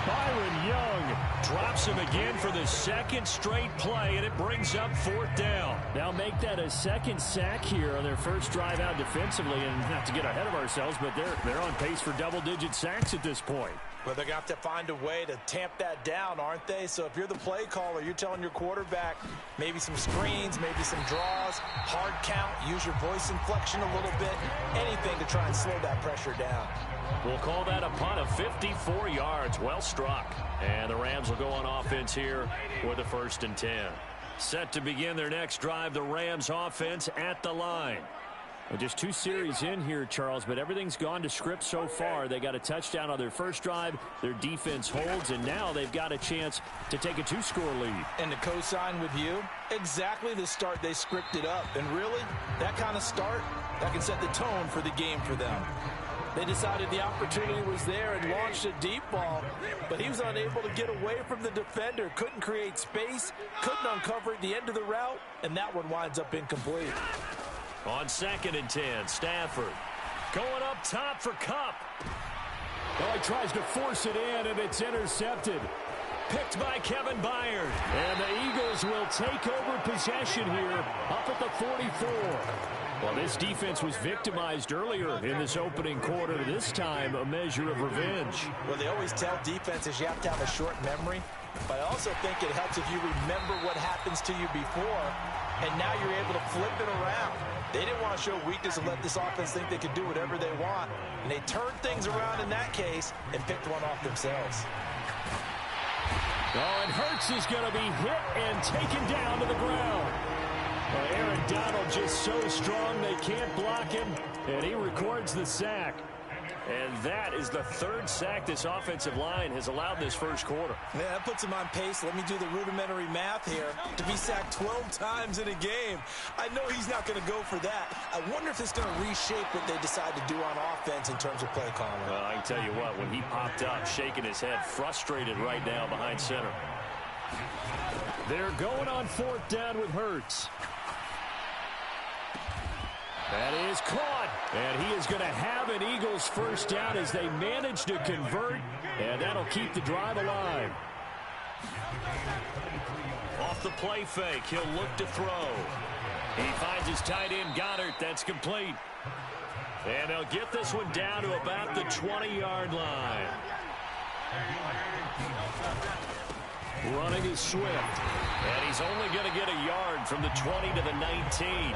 Byron Young drops him again for the 2nd straight play, and it brings up 4th down. Now make that a 2nd sack here on their first drive out defensively, and not to get ahead of ourselves, but they're on pace for double-digit sacks at this point. Well, they're going to have to find a way to tamp that down, aren't they? So if you're the play caller, you're telling your quarterback maybe some screens, maybe some draws, hard count, use your voice inflection a little bit, anything to try and slow that pressure down. We'll call that a punt of 54 yards. Well struck. And the Rams will go on offense here with a 1st and 10. Set to begin their next drive, the Rams offense at the line. Well, just 2 series in here, Charles, but everything's gone to script so far. They got a touchdown on their first drive. Their defense holds, and now they've got a chance to take a 2-score lead. And to co-sign with you, exactly the start they scripted up. And really, that kind of start, that can set the tone for the game for them. They decided the opportunity was there and launched a deep ball, but he was unable to get away from the defender, couldn't create space, couldn't uncover at the end of the route, and that one winds up incomplete. On 2nd and 10, Stafford going up top for Kupp. Well, he tries to force it in, and it's intercepted. Picked by Kevin Byard. And the Eagles will take over possession here up at the 44. Well, this defense was victimized earlier in this opening quarter. This time, a measure of revenge. Well, they always tell defenses you have to have a short memory, but I also think it helps if you remember what happens to you before, and now you're able to flip it around. They didn't want to show weakness and let this offense think they could do whatever they want, and they turned things around in that case and picked one off themselves. Oh, and Hurts is going to be hit and taken down to the ground. Well, Aaron Donald just so strong they can't block him, and he records the sack. And that is the 3rd sack this offensive line has allowed this first quarter. Yeah, that puts him on pace. Let me do the rudimentary math here. To be sacked 12 times in a game, I know he's not going to go for that. I wonder if it's going to reshape what they decide to do on offense in terms of play calling. Well, I can tell you what, when he popped up, shaking his head, frustrated right now behind center. They're going on 4th down with Hurts. That is caught, and he is going to have an Eagles first down as they manage to convert, and that'll keep the drive alive. Off the play fake, he'll look to throw. He finds his tight end, Goddard. That's complete. And they'll get this one down to about the 20-yard line. Running is Swift. And he's only going to get a yard from the 20 to the 19.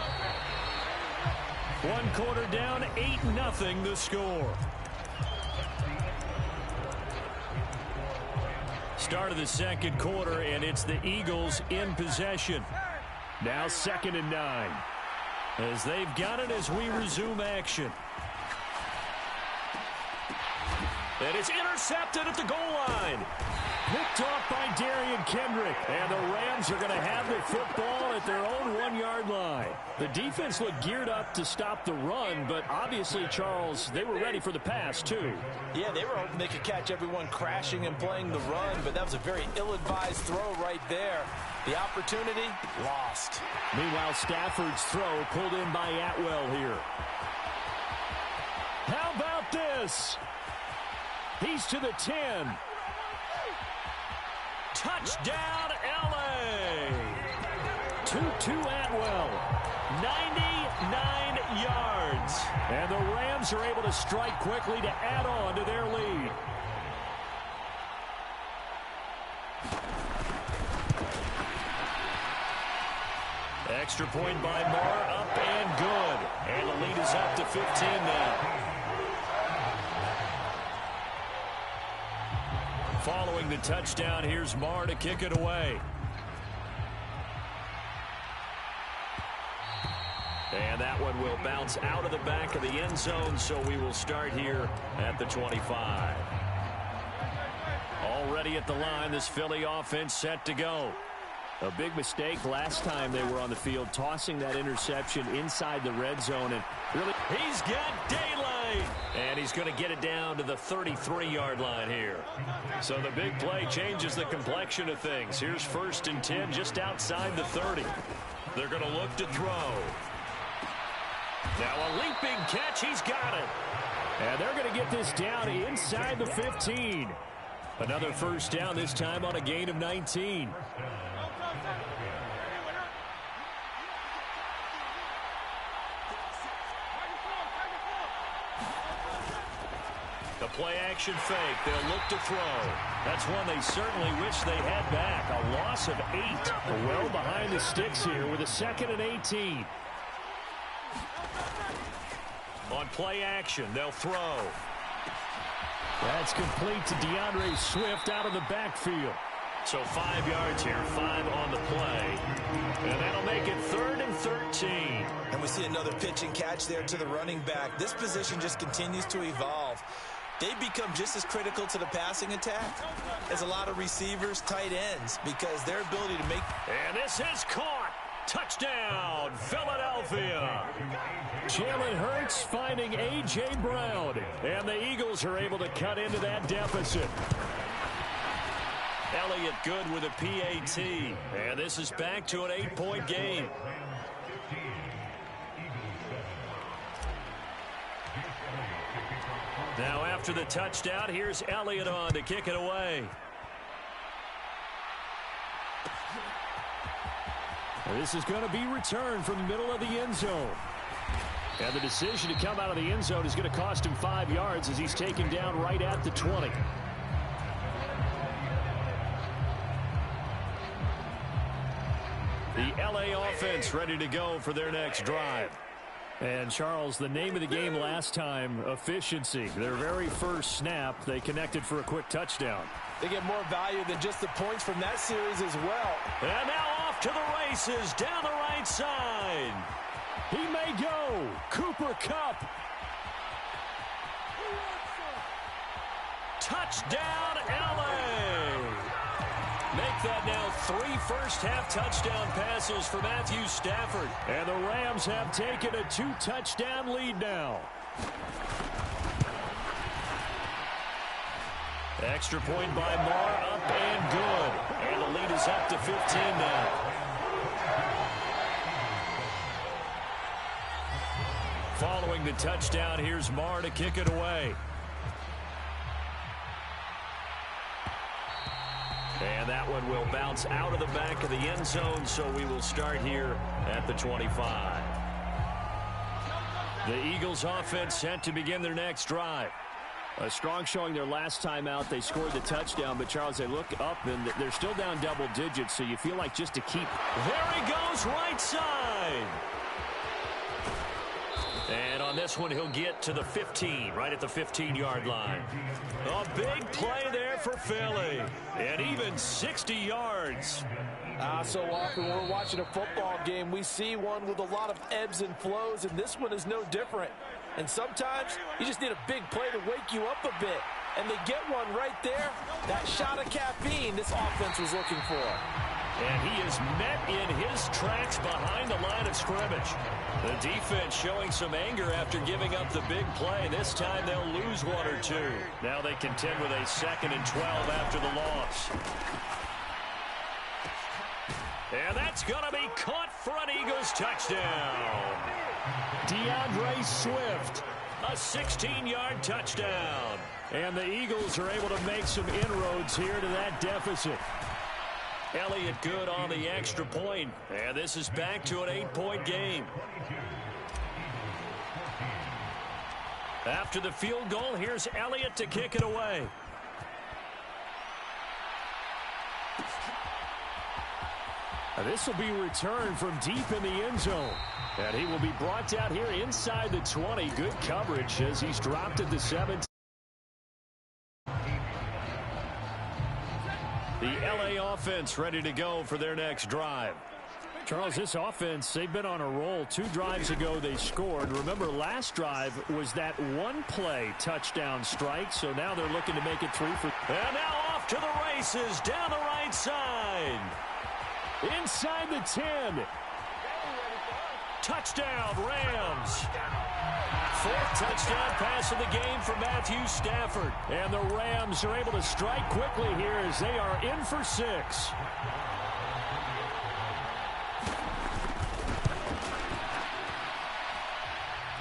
1 quarter down, 8-0 the score. Start of the 2nd quarter, and it's the Eagles in possession. Now 2nd and 9. As they've got it as we resume action. And it's intercepted at the goal line. Picked off by Darian Kendrick. And the Rams are going to have the football at their own 1-yard line. The defense looked geared up to stop the run, but obviously, Charles, they were ready for the pass, too. Yeah, they were hoping they could catch everyone crashing and playing the run, but that was a very ill-advised throw right there. The opportunity, lost. Meanwhile, Stafford's throw pulled in by Atwell here. How about this? He's to the 10. Touchdown, L.A. 2-2 Atwell. 99 yards. And the Rams are able to strike quickly to add on to their lead. Extra point by Marr, up and good. And the lead is up to 15 now. Following the touchdown, here's Marr to kick it away. And that one will bounce out of the back of the end zone, so we will start here at the 25. Already at the line, this Philly offense set to go. A big mistake last time they were on the field, tossing that interception inside the red zone. And really, he's got daylight. And he's going to get it down to the 33-yard line here. So the big play changes the complexion of things. Here's 1st and 10 just outside the 30. They're going to look to throw. Now a leaping catch. He's got it. And they're going to get this down inside the 15. Another first down, this time on a gain of 19. The play-action fake. They'll look to throw. That's one they certainly wish they had back. A loss of 8. Well behind the sticks here with a 2nd and 18. On play action, they'll throw. That's complete to DeAndre Swift out of the backfield. So 5 yards here, 5 on the play. And that'll make it 3rd and 13. And we see another pitch and catch there to the running back. This position just continues to evolve. They become just as critical to the passing attack as a lot of receivers, tight ends, because their ability to make... And this is caught. Touchdown, Philadelphia. Jalen Hurts finding A.J. Brown. And the Eagles are able to cut into that deficit. Elliott good with a PAT. And this is back to an 8-point game. Now after the touchdown, here's Elliott on to kick it away. This is going to be returned from the middle of the end zone. And the decision to come out of the end zone is going to cost him 5 yards as he's taken down right at the 20. The LA offense ready to go for their next drive. And Charles, the name of the game last time, efficiency. Their very first snap, they connected for a quick touchdown. They get more value than just the points from that series as well. And now off to the races down the right side. He may go. Cooper Kupp. Touchdown, LA. Make that now 3 first-half touchdown passes for Matthew Stafford. And the Rams have taken a 2-touchdown lead now. Extra point by Marr, up and good. And the lead is up to 15 now. Following the touchdown, here's Marr to kick it away. And that one will bounce out of the back of the end zone, so we will start here at the 25. The Eagles offense set to begin their next drive. A strong showing their last time out. They scored the touchdown, but Charles, they look up and they're still down double digits, so you feel like just to keep. There he goes, right side. And on this one, he'll get to the 15, right at the 15-yard line. A big play there for Philly. And even 60 yards. So often when we're watching a football game, we see one with a lot of ebbs and flows, and this one is no different. And sometimes you just need a big play to wake you up a bit. And they get one right there. That shot of caffeine this offense was looking for. And he is met in his tracks behind the line of scrimmage. The defense showing some anger after giving up the big play. This time they'll lose 1 or 2. Now they contend with a 2nd and 12 after the loss. And that's going to be caught for an Eagles touchdown. DeAndre Swift, a 16-yard touchdown. And the Eagles are able to make some inroads here to that deficit. Elliott good on the extra point. And this is back to an 8-point game. After the field goal, here's Elliott to kick it away. This will be returned from deep in the end zone. And he will be brought down here inside the 20. Good coverage as he's dropped at the 17. The LA offense ready to go for their next drive. Charles, this offense, they've been on a roll. 2 drives ago they scored. Remember, last drive was that one-play touchdown strike, so now they're looking to make it 3 for. And now off to the races down the right side. Inside the 10. Touchdown, Rams. 4th touchdown pass of the game for Matthew Stafford. And the Rams are able to strike quickly here as they are in for 6.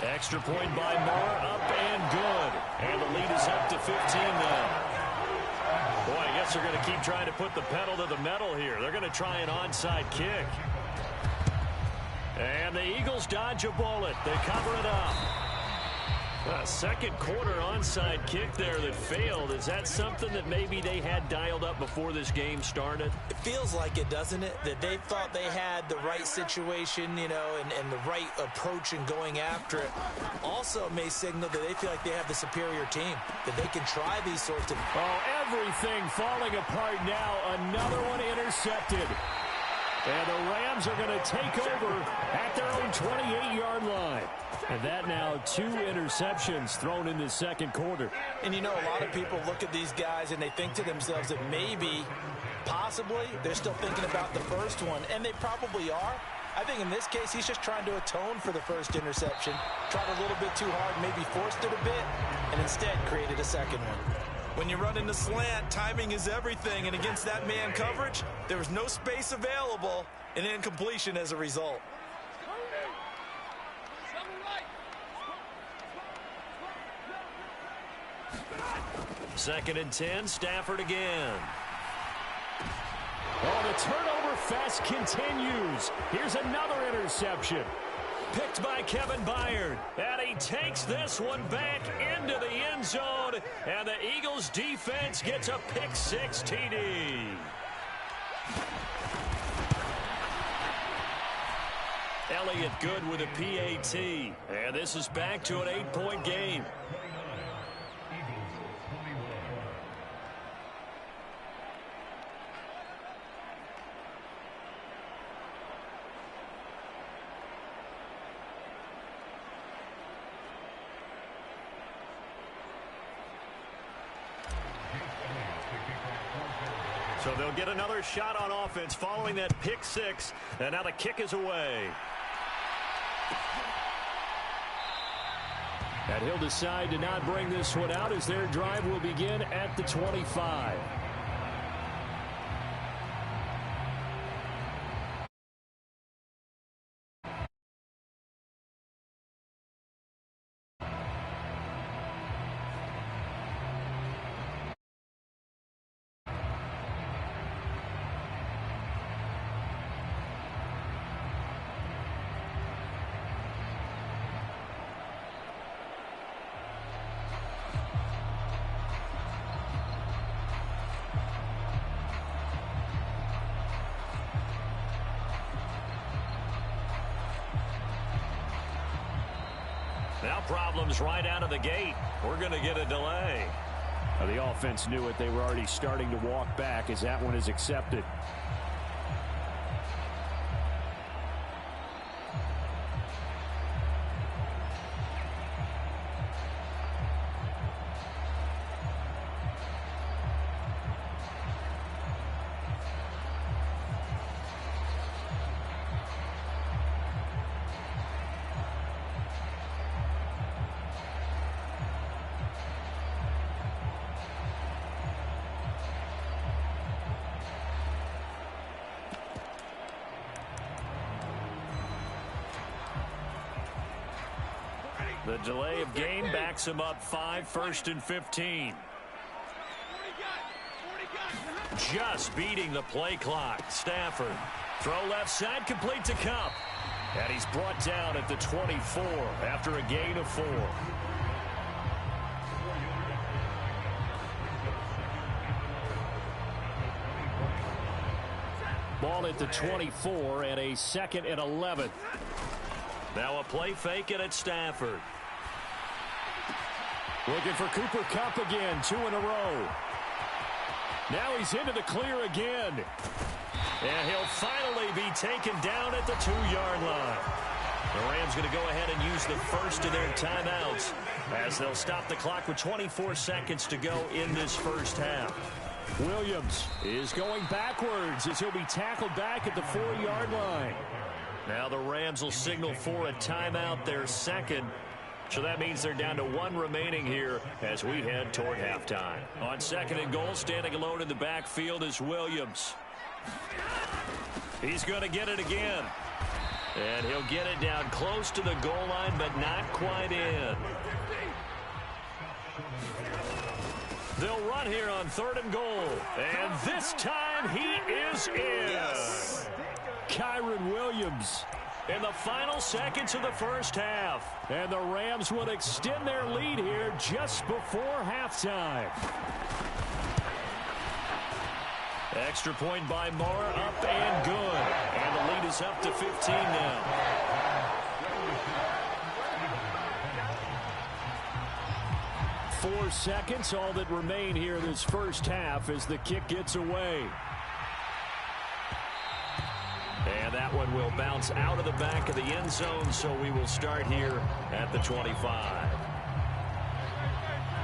Extra point by Marr, up and good. And the lead is up to 15 now. Boy, I guess they're going to keep trying to put the pedal to the metal here. They're going to try an onside kick. And the Eagles dodge a bullet. They cover it up. A second quarter onside kick there that failed. Is that something that maybe they had dialed up before this game started? It feels like it, doesn't it? That they thought they had the right situation, you know, and the right approach in going after it. Also may signal that they feel like they have the superior team, that they can try these sorts of. Oh, everything falling apart now. Another one intercepted. And the Rams are going to take over at their own 28-yard line. And that now 2 interceptions thrown in the second quarter. And you know, a lot of people look at these guys and they think to themselves that maybe, possibly, they're still thinking about the first one. And they probably are. I think in this case, he's just trying to atone for the first interception. Tried a little bit too hard, maybe forced it a bit, and instead created a second one. When you run into slant, timing is everything, and against that man coverage, there was no space available, and incompletion as a result. Second and 10, Stafford again. Oh, the turnover fest continues. Here's another interception. Picked by Kevin Byard. And he takes this one back into the end zone. And the Eagles defense gets a pick-6 TD. Elliott good with a PAT. And this is back to an 8-point game. So they'll get another shot on offense following that pick-6, and now the kick is away. And he'll decide to not bring this one out as their drive will begin at the 25. Now problems right out of the gate. We're going to get a delay. Now the offense knew it. They were already starting to walk back as that one is accepted. The delay of game backs him up 5, 1st and 15. Just beating the play clock. Stafford. Throw left side, complete to Kupp. And he's brought down at the 24 after a gain of 4. Ball at the 24 and a 2nd and 11. Now a play fake and it's Stafford. Looking for Cooper Kupp again, 2 in a row. Now he's into the clear again. And he'll finally be taken down at the 2-yard line. The Rams going to go ahead and use the first of their timeouts as they'll stop the clock with 24 seconds to go in this first half. Williams is going backwards as he'll be tackled back at the 4-yard line. Now the Rams will signal for a timeout, their second. So that means they're down to 1 remaining here as we head toward halftime. On 2nd and goal, standing alone in the backfield is Williams. He's going to get it again. And he'll get it down close to the goal line, but not quite in. They'll run here on 3rd and goal. And this time he is in. Yes. Kyron Williams in the final seconds of the first half. And the Rams will extend their lead here just before halftime. Extra point by Moore, up and good. And the lead is up to 15 now. Four seconds, all that remain here in this first half as the kick gets away. And that one will bounce out of the back of the end zone, so we will start here at the 25.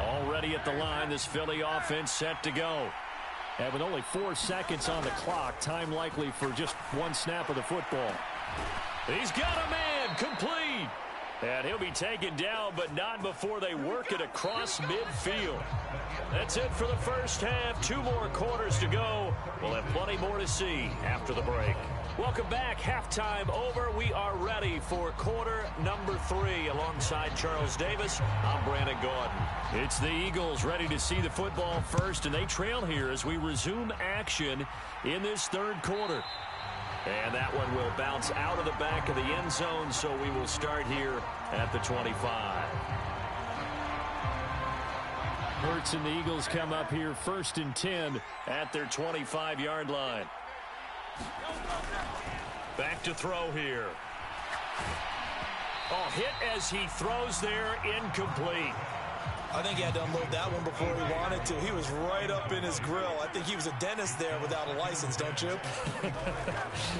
Already at the line, this Philly offense set to go. And with only 4 seconds on the clock, time likely for just one snap of the football. He's got a man complete. And he'll be taken down, but not before they work it across midfield. That's it for the first half. 2 more quarters to go. We'll have plenty more to see after the break. Welcome back. Halftime over. We are ready for quarter number 3. Alongside Charles Davis, I'm Brandon Gordon. It's the Eagles ready to see the football first, and they trail here as we resume action in this third quarter. And that one will bounce out of the back of the end zone, so we will start here at the 25. Hurts and the Eagles come up here 1st and 10 at their 25-yard line. Back to throw here. Oh, hit as he throws there, incomplete. I think he had to unload that one before he wanted to. He was right up in his grill. I think he was a dentist there without a license, don't you?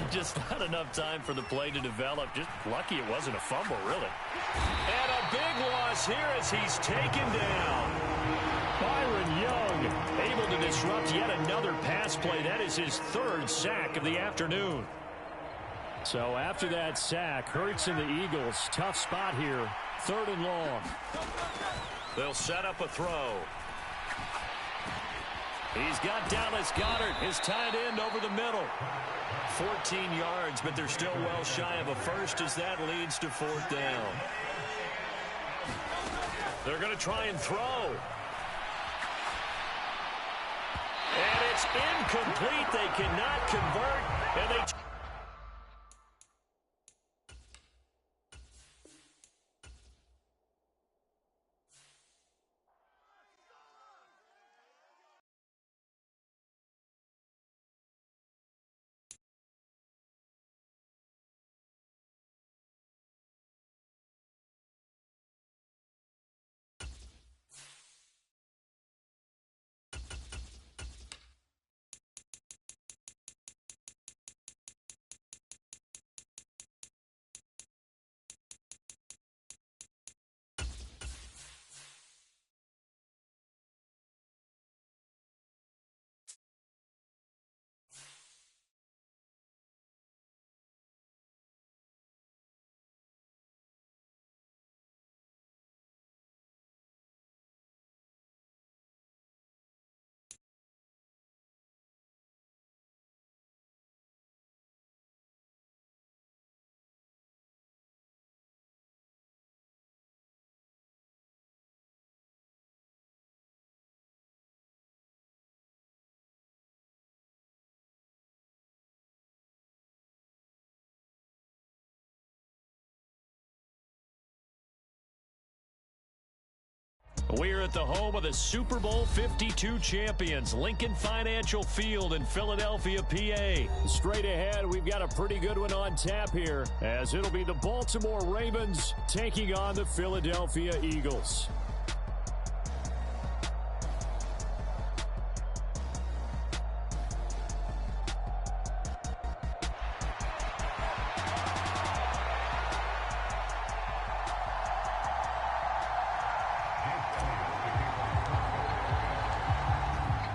Just not enough time for the play to develop. Just lucky it wasn't a fumble, really. And a big loss here as he's taken down. Byron Young able to disrupt yet another pass play. That is his 3rd sack of the afternoon. So after that sack, Hurts and the Eagles, tough spot here. 3rd and long. They'll set up a throw. He's got Dallas Goedert, his tight end, over the middle. 14 yards, but they're still well shy of a first as that leads to 4th down. They're going to try and throw. And it's incomplete. They cannot convert, and they... We're at the home of the Super Bowl 52 champions, Lincoln Financial Field in Philadelphia, PA. Straight ahead, we've got a pretty good one on tap here, as it'll be the Baltimore Ravens taking on the Philadelphia Eagles.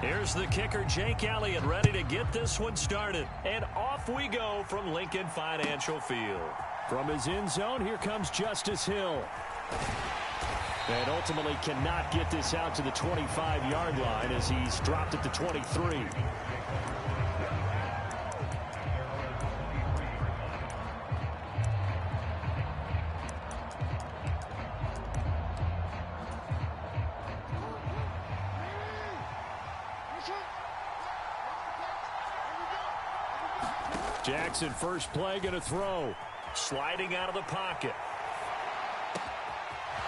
Here's the kicker, Jake Elliott, ready to get this one started. And off we go from Lincoln Financial Field. From his end zone, here comes Justice Hill. And ultimately cannot get this out to the 25-yard line as he's dropped at the 23. Jackson, first play, going to throw. Sliding out of the pocket.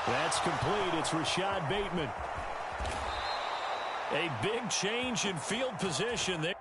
That's complete. It's Rashad Bateman. A big change in field position there.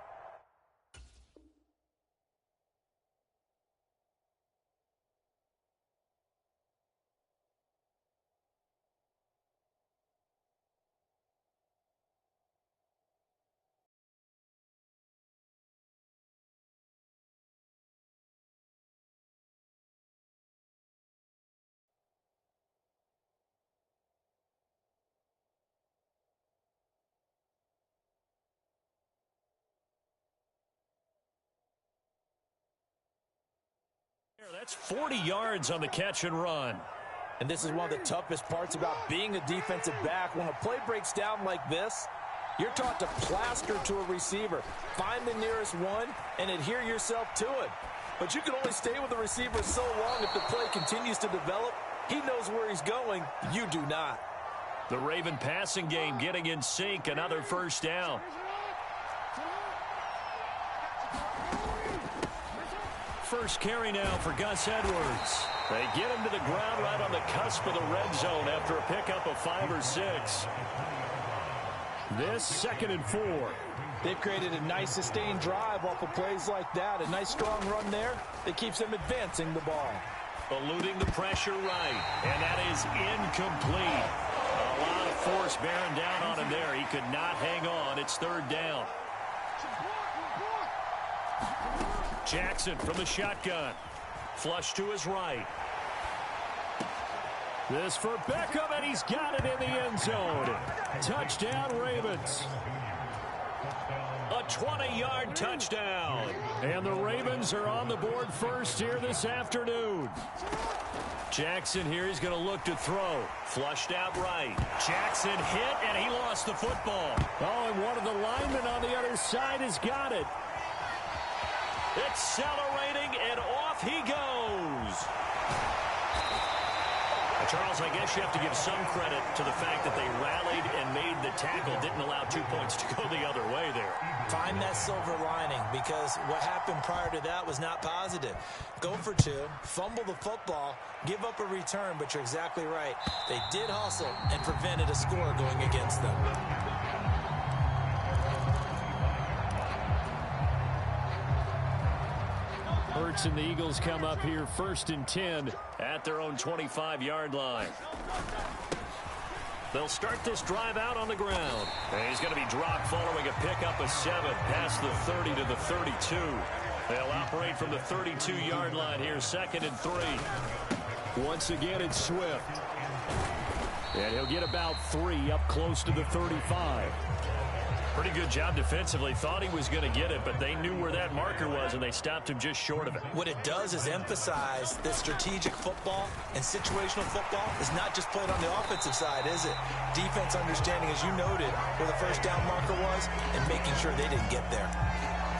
That's 40 yards on the catch and run. And this is one of the toughest parts about being a defensive back. When a play breaks down like this, you're taught to plaster to a receiver. Find the nearest one and adhere yourself to it. But you can only stay with the receiver so long if the play continues to develop. He knows where he's going. You do not. The Raven passing game getting in sync. Another first down. First carry now for Gus Edwards. They get him to the ground right on the cusp of the red zone after a pickup of 5 or 6. This 2nd and 4. They've created a nice sustained drive off of plays like that. A nice strong run there that keeps them advancing the ball. Eluding the pressure right. And that is incomplete. A lot of force bearing down on him there. He could not hang on. It's 3rd down. Jackson from the shotgun. Flush to his right. This for Beckham, and he's got it in the end zone. Touchdown, Ravens. A 20-yard touchdown. And the Ravens are on the board first here this afternoon. Jackson here is going to look to throw. Flushed out right. Jackson hit, and he lost the football. Oh, and one of the linemen on the other side has got it. Accelerating, and off he goes. Charles, I guess you have to give some credit to the fact that they rallied and made the tackle. Didn't allow 2 points to go the other way there. Find that silver lining, because what happened prior to that was not positive. Go for 2, fumble the football, give up a return, but you're exactly right. They did hustle and prevented a score going against them. Hurts and the Eagles come up here 1st and 10 at their own 25-yard line. They'll start this drive out on the ground. And he's going to be dropped following a pickup of 7 past the 30 to the 32. They'll operate from the 32-yard line here, 2nd and 3. Once again, it's Swift. And he'll get about 3 up close to the 35. Pretty good job defensively. Thought he was going to get it, but they knew where that marker was, and they stopped him just short of it. What it does is emphasize that strategic football and situational football is not just played on the offensive side, is it? Defense understanding, as you noted, where the first down marker was and making sure they didn't get there.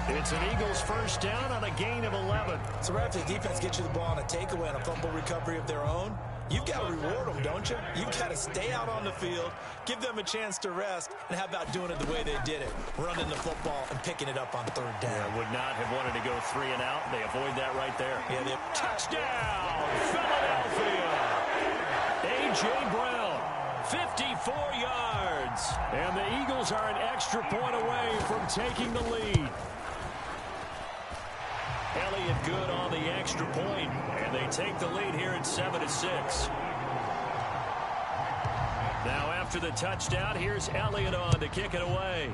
It's an Eagles first down on a gain of 11. So right after the defense gets you the ball on a takeaway and a fumble recovery of their own, you've got to reward them, don't you? You've got to stay out on the field, give them a chance to rest, and how about doing it the way they did it? Running the football and picking it up on 3rd down. Yeah, would not have wanted to go 3 and out. They avoid that right there. Yeah, touchdown, Philadelphia! A.J. Brown, 54 yards. And the Eagles are an extra point away from taking the lead. Elliott good on the extra point, and they take the lead here at 7-6. Now after the touchdown, here's Elliott on to kick it away.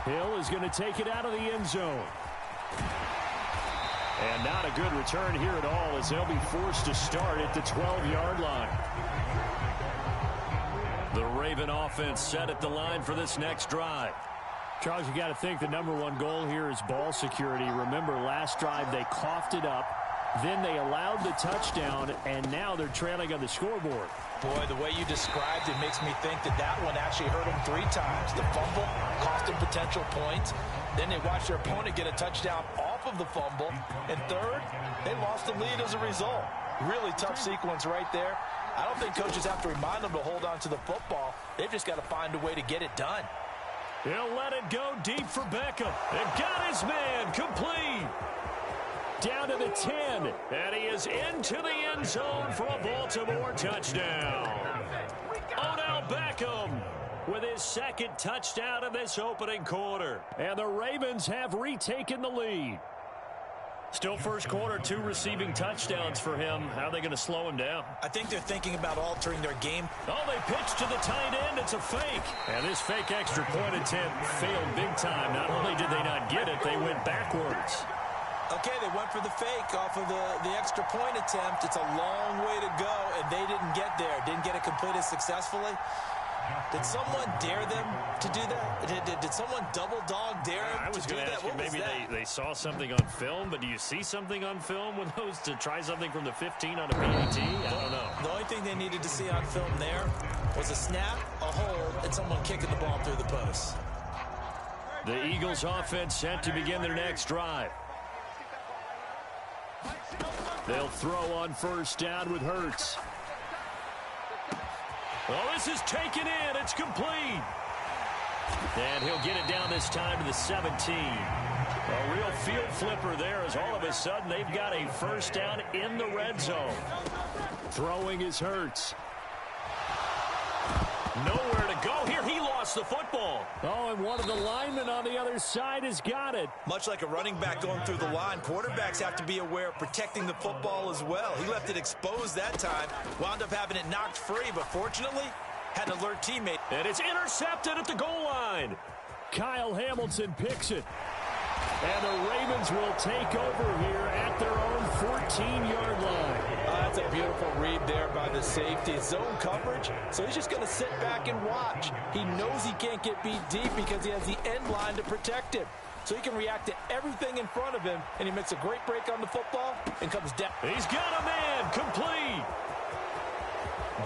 Hill is going to take it out of the end zone. And not a good return here at all, as they'll be forced to start at the 12-yard line. The Raven offense set at the line for this next drive. Charles, you got to think the #1 goal here is ball security. Remember, last drive they coughed it up, then they allowed the touchdown, and now they're trailing on the scoreboard. Boy, the way you described it makes me think that that one actually hurt them 3 times. The fumble cost them potential points. Then they watched their opponent get a touchdown off of the fumble. And 3rd, they lost the lead as a result. Really tough sequence right there. I don't think coaches have to remind them to hold on to the football. They've just got to find a way to get it done. He'll let it go deep for Beckham. They've got his man complete. Down to the 10. And he is into the end zone for a Baltimore touchdown. Odell Beckham with his 2nd touchdown of this opening quarter. And the Ravens have retaken the lead. Still first quarter, 2 receiving touchdowns for him. How are they going to slow him down? I think they're thinking about altering their game. Oh, they pitch to the tight end. It's a fake. And this fake extra point attempt failed big time. Not only did they not get it, they went backwards. Okay, they went for the fake off of the extra point attempt. It's a long way to go, and they didn't get there. Didn't get it completed successfully. Did someone dare them to do that? Did someone double dog dare them to do that? I was going to ask you, maybe they saw something on film, but do you see something on film with those to try something from the 15 on a PAT? I don't know. The only thing they needed to see on film there was a snap, a hold, and someone kicking the ball through the post. The Eagles offense set to begin their next drive. They'll throw on first down with Hurts. Well, this is taken in. It's complete. And he'll get it down this time to the 17. A real field flipper there as all of a sudden they've got a first down in the red zone. Throwing is Hurts. Nowhere to go here. He lost the football. Oh, and one of the linemen on the other side has got it. Much like a running back going through the line, quarterbacks have to be aware of protecting the football as well. He left it exposed that time, wound up having it knocked free, but fortunately had an alert teammate. And it's intercepted at the goal line. Kyle Hamilton picks it. And the Ravens will take over here at their own 14-yard line. That's a beautiful read there by the safety. Zone coverage, so he's just going to sit back and watch. He knows he can't get beat deep because he has the end line to protect him. So he can react to everything in front of him, and he makes a great break on the football and comes down. He's got a man, complete.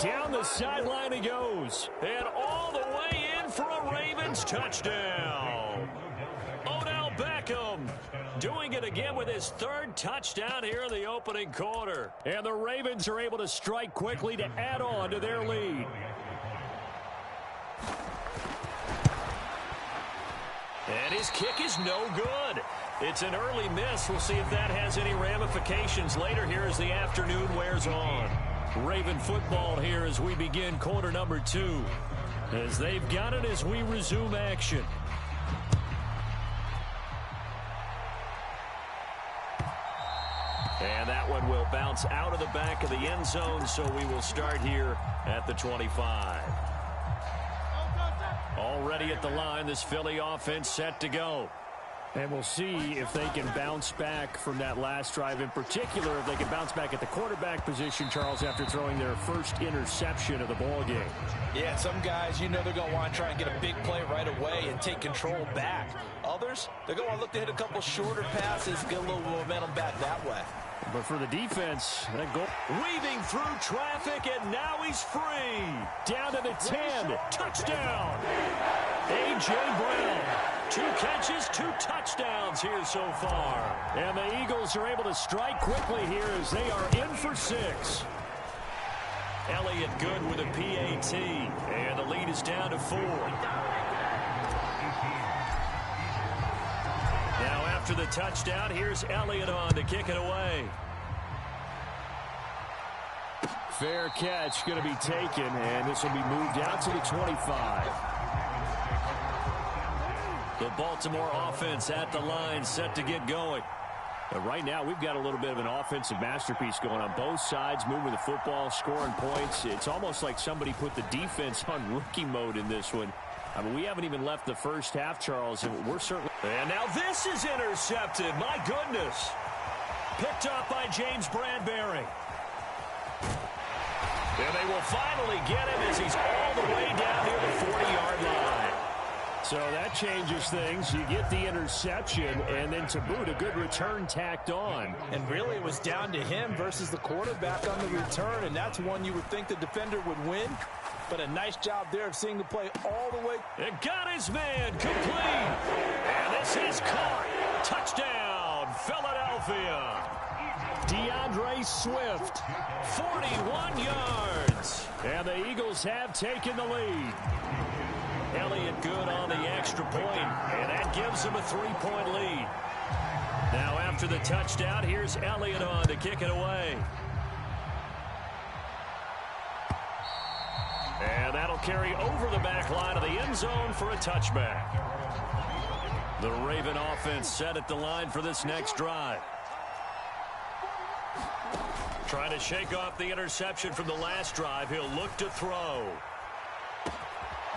Down the sideline he goes. And all the way in for a Ravens touchdown. Odell Beckham doing it again with his third touchdown here in the opening quarter. And the Ravens are able to strike quickly to add on to their lead. And his kick is no good. It's an early miss. We'll see if that has any ramifications later here as the afternoon wears on. Raven football here as we begin quarter number 2. As they've got it as we resume action. And that one will bounce out of the back of the end zone, so we will start here at the 25. Already at the line, this Philly offense set to go. And we'll see if they can bounce back from that last drive. In particular, if they can bounce back at the quarterback position, Charles, after throwing their first interception of the ball game. Yeah, some guys, you know they're going to want to try and get a big play right away and take control back. Others, they're going to want to look to hit a couple shorter passes, get a little momentum back that way. But for the defense, that goal. Weaving through traffic, and now he's free. Down to the 10. Touchdown. A.J. Brown. 2 catches, 2 touchdowns here so far. And the Eagles are able to strike quickly here as they are in for 6. Elliott good with a PAT. And the lead is down to 4. Now after the touchdown, here's Elliott on to kick it away. Fair catch going to be taken, and this will be moved out to the 25. The Baltimore offense at the line, set to get going. But right now, we've got a little bit of an offensive masterpiece going on both sides, moving the football, scoring points. It's almost like somebody put the defense on rookie mode in this one. I mean, we haven't even left the first half, Charles, and we're certainly... And now this is intercepted. My goodness. Picked up by James Bradbury. And they will finally get him as he's all the way down near the 40-yard line. So that changes things. You get the interception, and then to boot, a good return tacked on. And really, it was down to him versus the quarterback on the return, and that's one you would think the defender would win. But a nice job there of seeing the play all the way. It got his man complete. And this is caught. Touchdown, Philadelphia. DeAndre Swift, 41 yards. And the Eagles have taken the lead. Elliott good on the extra point, and that gives him a 3-point lead. Now after the touchdown, here's Elliott on to kick it away. And that'll carry over the back line of the end zone for a touchback. The Raven offense set at the line for this next drive. Trying to shake off the interception from the last drive. He'll look to throw.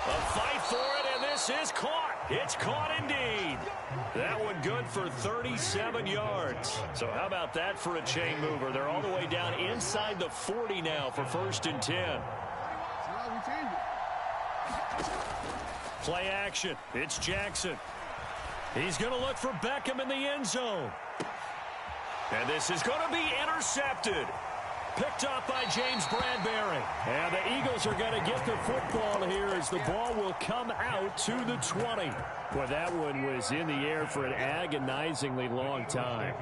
A fight for it, and this is caught. It's caught indeed. That one good for 37 yards. So how about that for a chain mover? They're all the way down inside the 40 now for 1st and 10. Play action. It's Jackson. He's going to look for Beckham in the end zone. And this is going to be intercepted. Picked up by James Bradbury. And the Eagles are going to get the football here as the ball will come out to the 20. Well, that one was in the air for an agonizingly long time.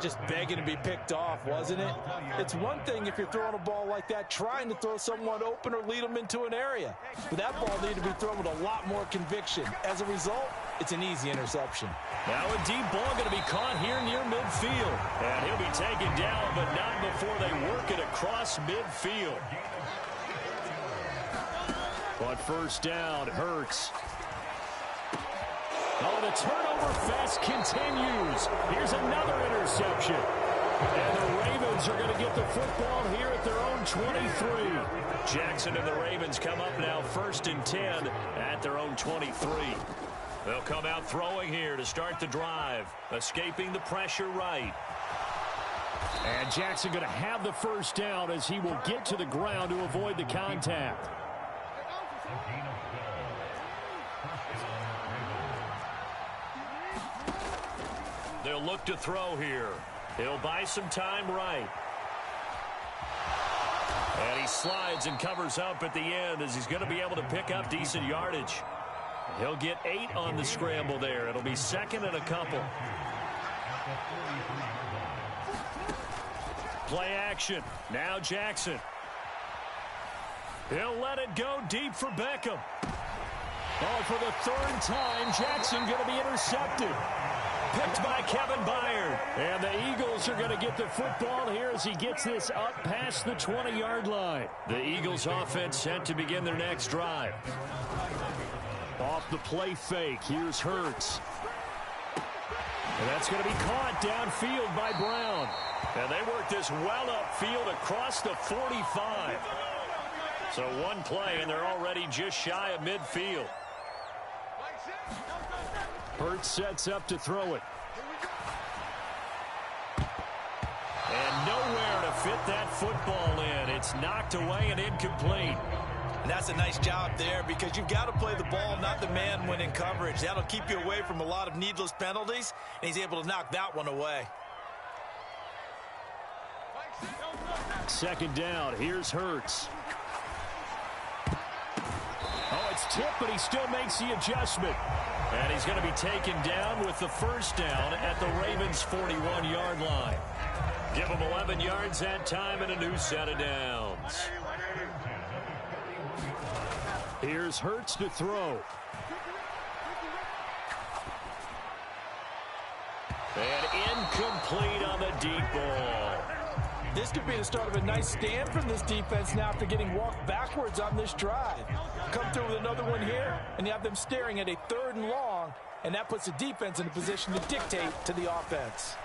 Just begging to be picked off, wasn't it? It's one thing if you're throwing a ball like that, trying to throw someone open or lead them into an area. But that ball needed to be thrown with a lot more conviction. As a result, it's an easy interception. Now a deep ball going to be caught here near midfield. And he'll be taken down, but not before they work it across midfield. But first down, Hurts. Oh, the turnover fest continues. Here's another interception. And the Ravens are going to get the football here at their own 23. Jackson and the Ravens come up now 1st and 10 at their own 23. They'll come out throwing here to start the drive, escaping the pressure right. And Jackson going to have the first down as he will get to the ground to avoid the contact. They'll look to throw here. He'll buy some time right. And he slides and covers up at the end as he's going to be able to pick up decent yardage. He'll get 8 on the scramble there. It'll be 2nd and a couple. Play action. Now Jackson. He'll let it go deep for Beckham. Oh, for the 3rd time, Jackson going to be intercepted. Picked by Kevin Byard. And the Eagles are going to get the football here as he gets this up past the 20-yard line. The Eagles offense set to begin their next drive. Off the play fake, here's Hurts. And that's going to be caught downfield by Brown. And they work this well upfield across the 45. So one play, and they're already just shy of midfield. Hurts sets up to throw it. And nowhere to fit that football in. It's knocked away and incomplete. And that's a nice job there because you've got to play the ball, not the man when in coverage. That'll keep you away from a lot of needless penalties, and he's able to knock that one away. 2nd down. Here's Hurts. Oh, it's tipped, but he still makes the adjustment. And he's going to be taken down with the first down at the Ravens' 41-yard line. Give him 11 yards that time and a new set of downs. Here's Hurts to throw. And incomplete on the deep ball. This could be the start of a nice stand from this defense now after getting walked backwards on this drive. Come through with another one here, and you have them staring at a 3rd and long, and that puts the defense in a position to dictate to the offense.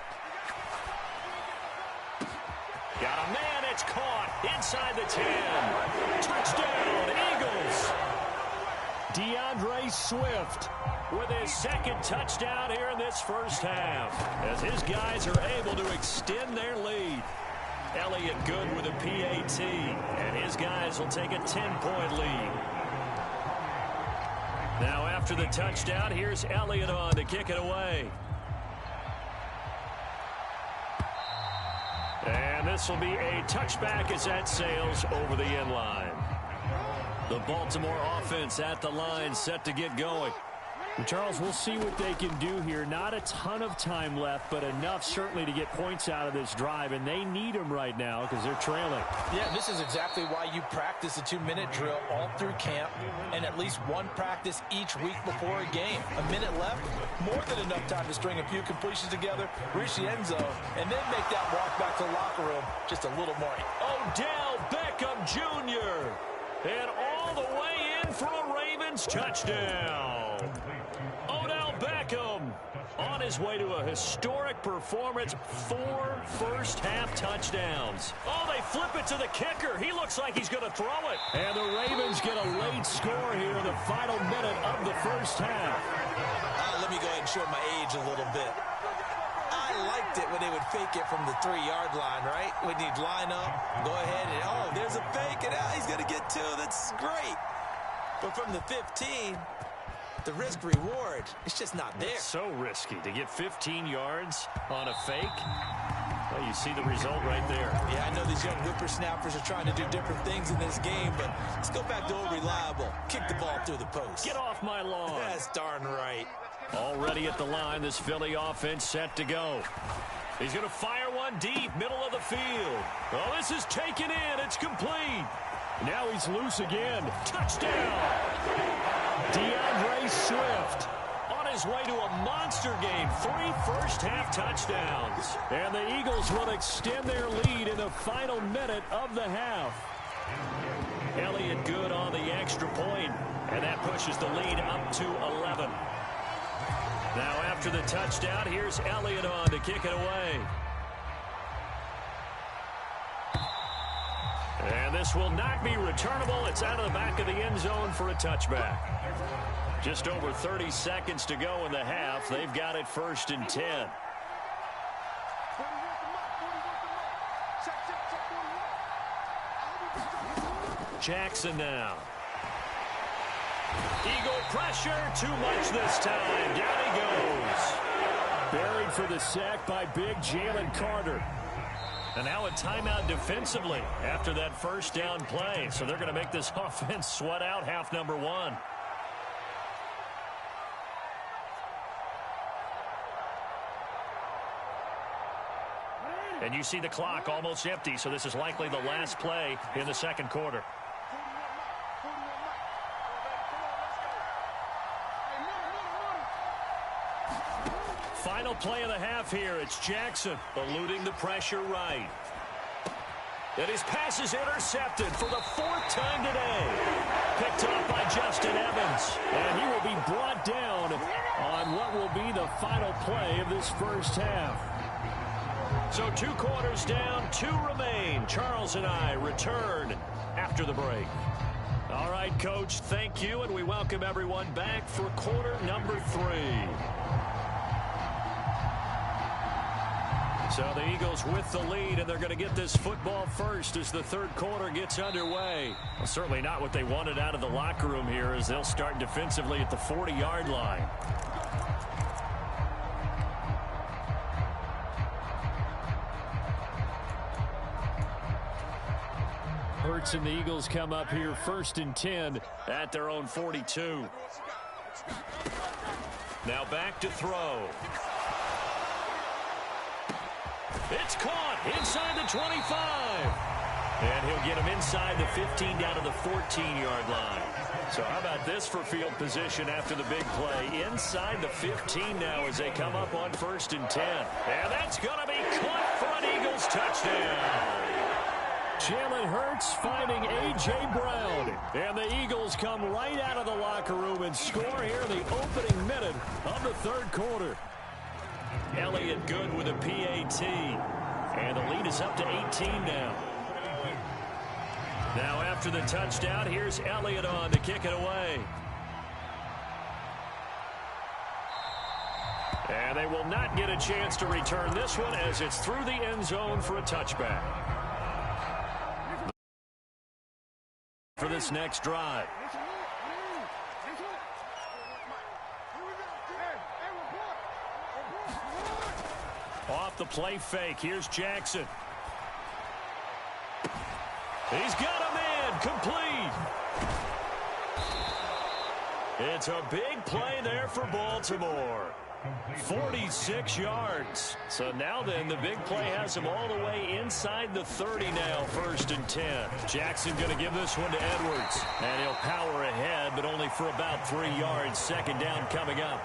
Got a man, it's caught inside the 10. Touchdown, Eagles. DeAndre Swift with his 2nd touchdown here in this first half as his guys are able to extend their lead. Elliott good with a PAT, and his guys will take a 10-point lead. Now after the touchdown, here's Elliott on to kick it away. And this will be a touchback as that sails over the end line. The Baltimore offense at the line set to get going. Charles, we'll see what they can do here. Not a ton of time left, but enough certainly to get points out of this drive, and they need them right now because they're trailing. Yeah, this is exactly why you practice a 2-minute drill all through camp and at least one practice each week before a game. A minute left, more than enough time to string a few completions together, reach the end zone, and then make that walk back to the locker room just a little more. Odell Beckham Jr. And all the way in for a Ravens touchdown. Odell Beckham on his way to a historic performance, 4 first-half touchdowns. Oh, they flip it to the kicker. He looks like he's going to throw it. And the Ravens get a late score here in the final minute of the first half. Let me go ahead and show my age a little bit. I liked it when they would fake it from the 3-yard line, right? When you'd line up, go ahead, and oh, there's a fake, and he's going to get 2. That's great. But from the 15, the risk-reward, it's just not there. It's so risky to get 15 yards on a fake. Well, you see the result right there. Yeah, I know these young whippersnappers are trying to do different things in this game, but let's go back to old reliable. Kick the ball through the post. Get off my lawn. That's darn right. Already at the line, this Philly offense set to go. He's going to fire one deep, middle of the field. Oh, this is taken in. It's complete. Now he's loose again. Touchdown. DeAndre Swift on his way to a monster game. 3 first-half touchdowns. And the Eagles will extend their lead in the final minute of the half. Elliott good on the extra point, and that pushes the lead up to 11. Now after the touchdown, here's Elliott on to kick it away. And this will not be returnable. It's out of the back of the end zone for a touchback. Just over 30 seconds to go in the half. They've got it 1st and 10. Jackson now. Eagle pressure, too much this time. Down he goes. Buried for the sack by big Jalen Carter. And now a timeout defensively after that first down play. So they're going to make this offense sweat out half number 1. And you see the clock almost empty, so this is likely the last play in the second quarter. Final play of the half here. It's Jackson eluding the pressure right. And his pass is intercepted for the 4th time today. Picked up by Justin Evans. And he will be brought down on what will be the final play of this first half. So 2 quarters down, 2 remain. Charles and I return after the break. All right, Coach, thank you. And we welcome everyone back for quarter number 3. So the Eagles with the lead, and they're going to get this football first as the third quarter gets underway. Well, certainly not what they wanted out of the locker room here, as they'll start defensively at the 40-yard line. Hurts and the Eagles come up here 1st and 10 at their own 42. Now back to throw. It's caught inside the 25. And he'll get him inside the 15 down to the 14-yard line. So how about this for field position after the big play? Inside the 15 now as they come up on 1st and 10. And that's going to be caught for an Eagles touchdown. Jalen Hurts finding A.J. Brown. And the Eagles come right out of the locker room and score here in the opening minute of the third quarter. Elliott good with a PAT. And the lead is up to 18 now. Now after the touchdown, here's Elliott on to kick it away. And they will not get a chance to return this one as it's through the end zone for a touchback. For this next drive. Off the play fake. Here's Jackson. He's got him in. Complete. It's a big play there for Baltimore. 46 yards. So now then, the big play has him all the way inside the 30 now, 1st and 10. Jackson going to give this one to Edwards. And he'll power ahead, but only for about 3 yards. 2nd down coming up.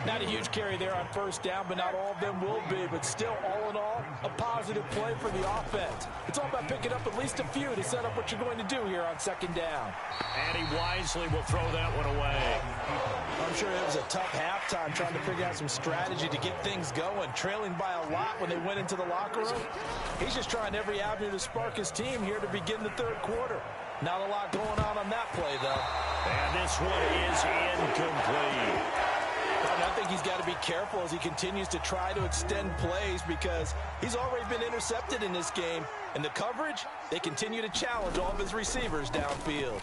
Not a huge carry there on 1st down, but not all of them will be. But still, all in all, a positive play for the offense. It's all about picking up at least a few to set up what you're going to do here on 2nd down. And he wisely will throw that one away. I'm sure it was a tough halftime trying to figure out some strategy to get things going. Trailing by a lot when they went into the locker room. He's just trying every avenue to spark his team here to begin the third quarter. Not a lot going on that play, though. And this one is incomplete. And I think he's got to be careful as he continues to try to extend plays because he's already been intercepted in this game. And the coverage, they continue to challenge all of his receivers downfield.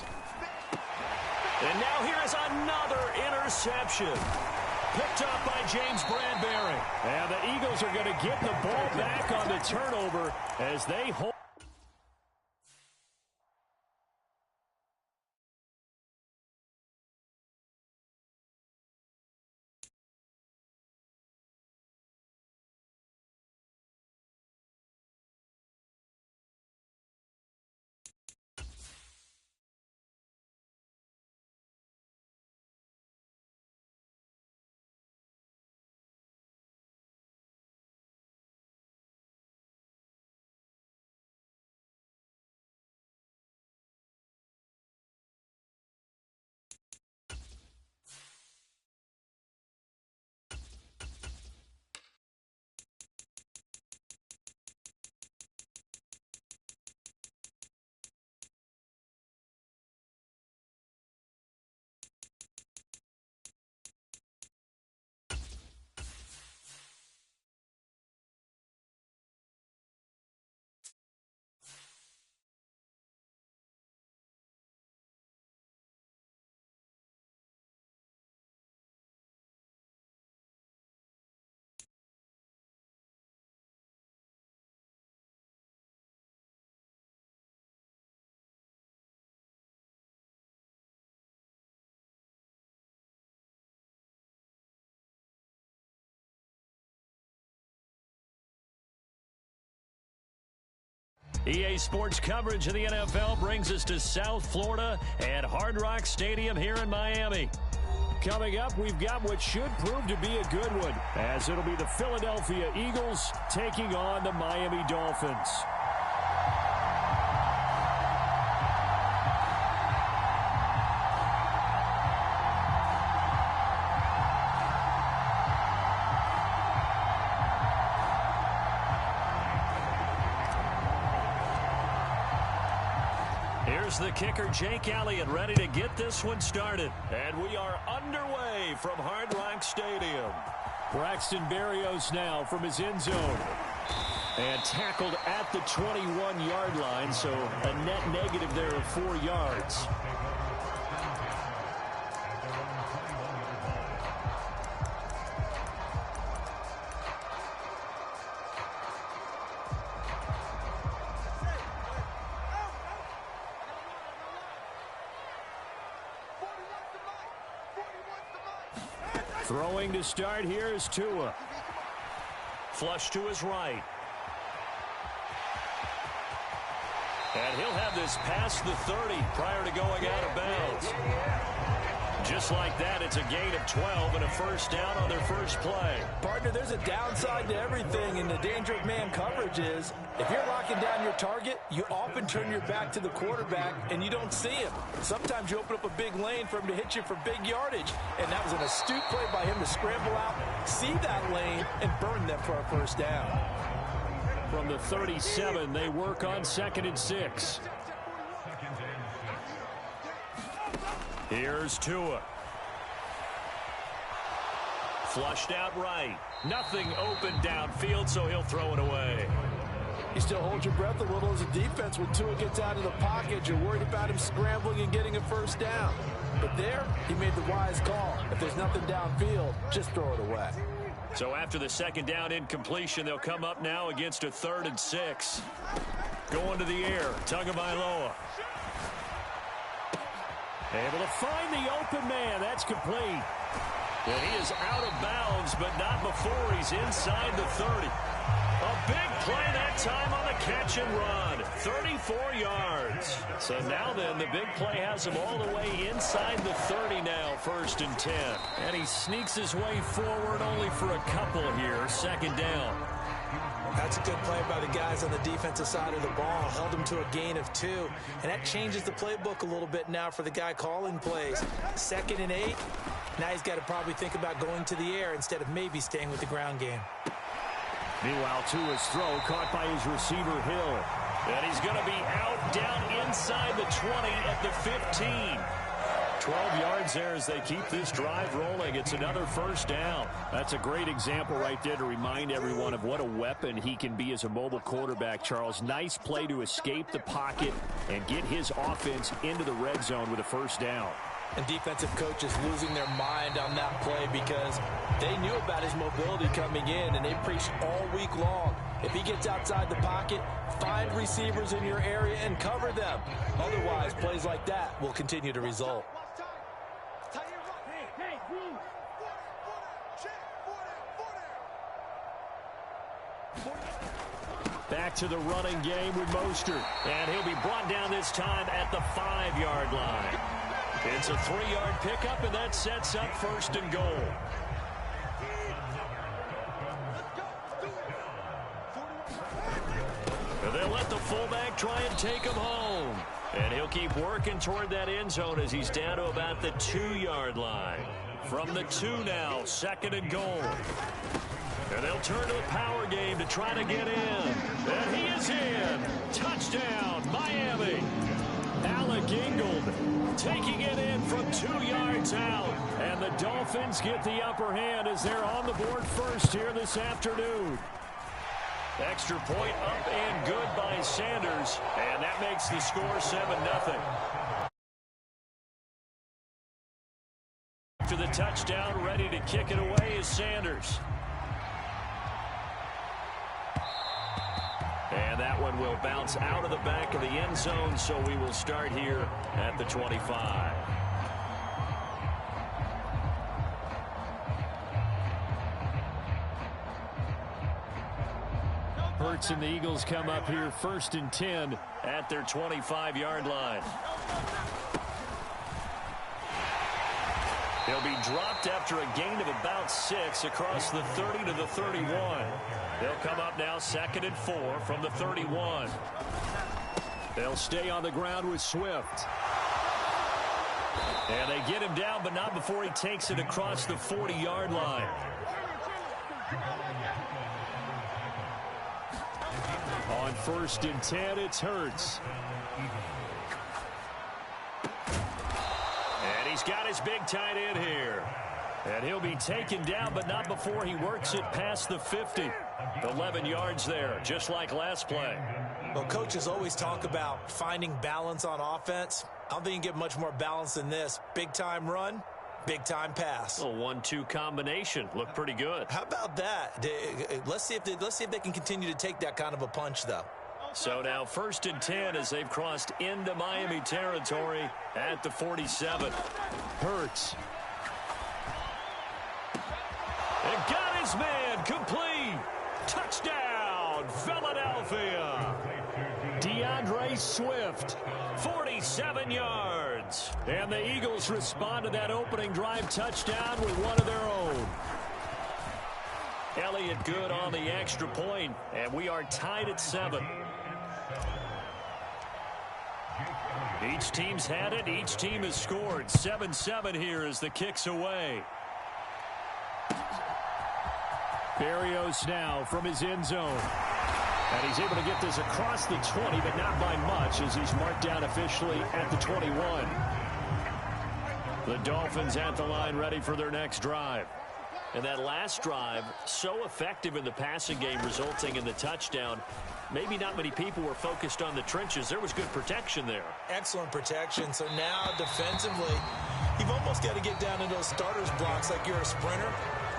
And now here is another interception. Picked up by James Bradbury. And the Eagles are going to get the ball back on the turnover as they hold. EA Sports coverage of the NFL brings us to South Florida at Hard Rock Stadium here in Miami. Coming up, we've got what should prove to be a good one, as it'll be the Philadelphia Eagles taking on the Miami Dolphins. Here's the kicker, Jake Elliott, ready to get this one started. And we are underway from Hard Rock Stadium. Braxton Berrios now from his end zone. And tackled at the 21-yard line, so a net negative there of 4 yards. Throwing to start here is Tua. Flush to his right. And he'll have this past the 30 prior to going out of bounds. Just like that, it's a gain of 12 and a first down on their first play. Partner, there's a downside to everything, and the danger of man coverage is if you're locking down your target, you often turn your back to the quarterback and you don't see him. Sometimes you open up a big lane for him to hit you for big yardage, and that was an astute play by him to scramble out, see that lane, and burn them for a first down. From the 37, they work on 2nd and 6. Here's Tua. Flushed out right. Nothing open downfield, so he'll throw it away. You still hold your breath a little as a defense when Tua gets out of the pocket. You're worried about him scrambling and getting a first down. But there, he made the wise call. If there's nothing downfield, just throw it away. So after the second down incompletion, they'll come up now against a 3rd and 6. Going to the air, Tagovailoa. Able to find the open man. That's complete. And he is out of bounds, but not before he's inside the 30. A big play that time on the catch and run. 34 yards. So now then, the big play has him all the way inside the 30 now, 1st and 10. And he sneaks his way forward only for a couple here. 2nd down. That's a good play by the guys on the defensive side of the ball. Held him to a gain of 2. And that changes the playbook a little bit now for the guy calling plays. 2nd and 8. Now he's got to probably think about going to the air instead of maybe staying with the ground game. Meanwhile, Tua's throw caught by his receiver, Hill. And he's going to be out down inside the 20 at the 15. 12 yards there as they keep this drive rolling. It's another first down. That's a great example right there to remind everyone of what a weapon he can be as a mobile quarterback, Charles. Nice play to escape the pocket and get his offense into the red zone with a first down. And defensive coaches losing their mind on that play because they knew about his mobility coming in, and they preached all week long. If he gets outside the pocket, find receivers in your area and cover them. Otherwise, plays like that will continue to result. Back to the running game with Mostert. And he'll be brought down this time at the 5-yard line. It's a 3-yard pickup, and that sets up 1st and goal. And they'll let the fullback try and take him home. And he'll keep working toward that end zone as he's down to about the 2-yard line. From the 2 now, 2nd and goal. And they'll turn to the power game to try to get in. And he is in. Touchdown, Miami. Alec Ingold taking it in from 2 yards out. And the Dolphins get the upper hand as they're on the board first here this afternoon. Extra point up and good by Sanders. And that makes the score 7-0. To the touchdown, ready to kick it away is Sanders. And that one will bounce out of the back of the end zone, so we will start here at the 25. Hurts and the Eagles come up here 1st and 10 at their 25-yard line. He'll be dropped after a gain of about 6 across the 30 to the 31. They'll come up now 2nd and 4 from the 31. They'll stay on the ground with Swift. And they get him down, but not before he takes it across the 40-yard line. On 1st and 10, it's Hurts. And he's got his big tight end here. And he'll be taken down, but not before he works it past the 50. 11 yards there, just like last play. Well, coaches always talk about finding balance on offense. I don't think you can get much more balance than this. Big-time run, big-time pass. A 1-2 combination. Looked pretty good. How about that? Let's see if they can continue to take that kind of a punch, though. So now 1st and 10 as they've crossed into Miami territory at the 47. Hurts. And got his man complete. Touchdown, Philadelphia. DeAndre Swift, 47 yards. And the Eagles respond to that opening drive touchdown with one of their own. Elliott good on the extra point, and we are tied at 7. Each team's had it. Each team has scored. 7-7 here as the kick's away. Berrios now from his end zone. And he's able to get this across the 20, but not by much as he's marked down officially at the 21. The Dolphins at the line ready for their next drive. And that last drive, so effective in the passing game, resulting in the touchdown. Maybe not many people were focused on the trenches. There was good protection there. Excellent protection. So now defensively, you've almost got to get down in those starters blocks like you're a sprinter.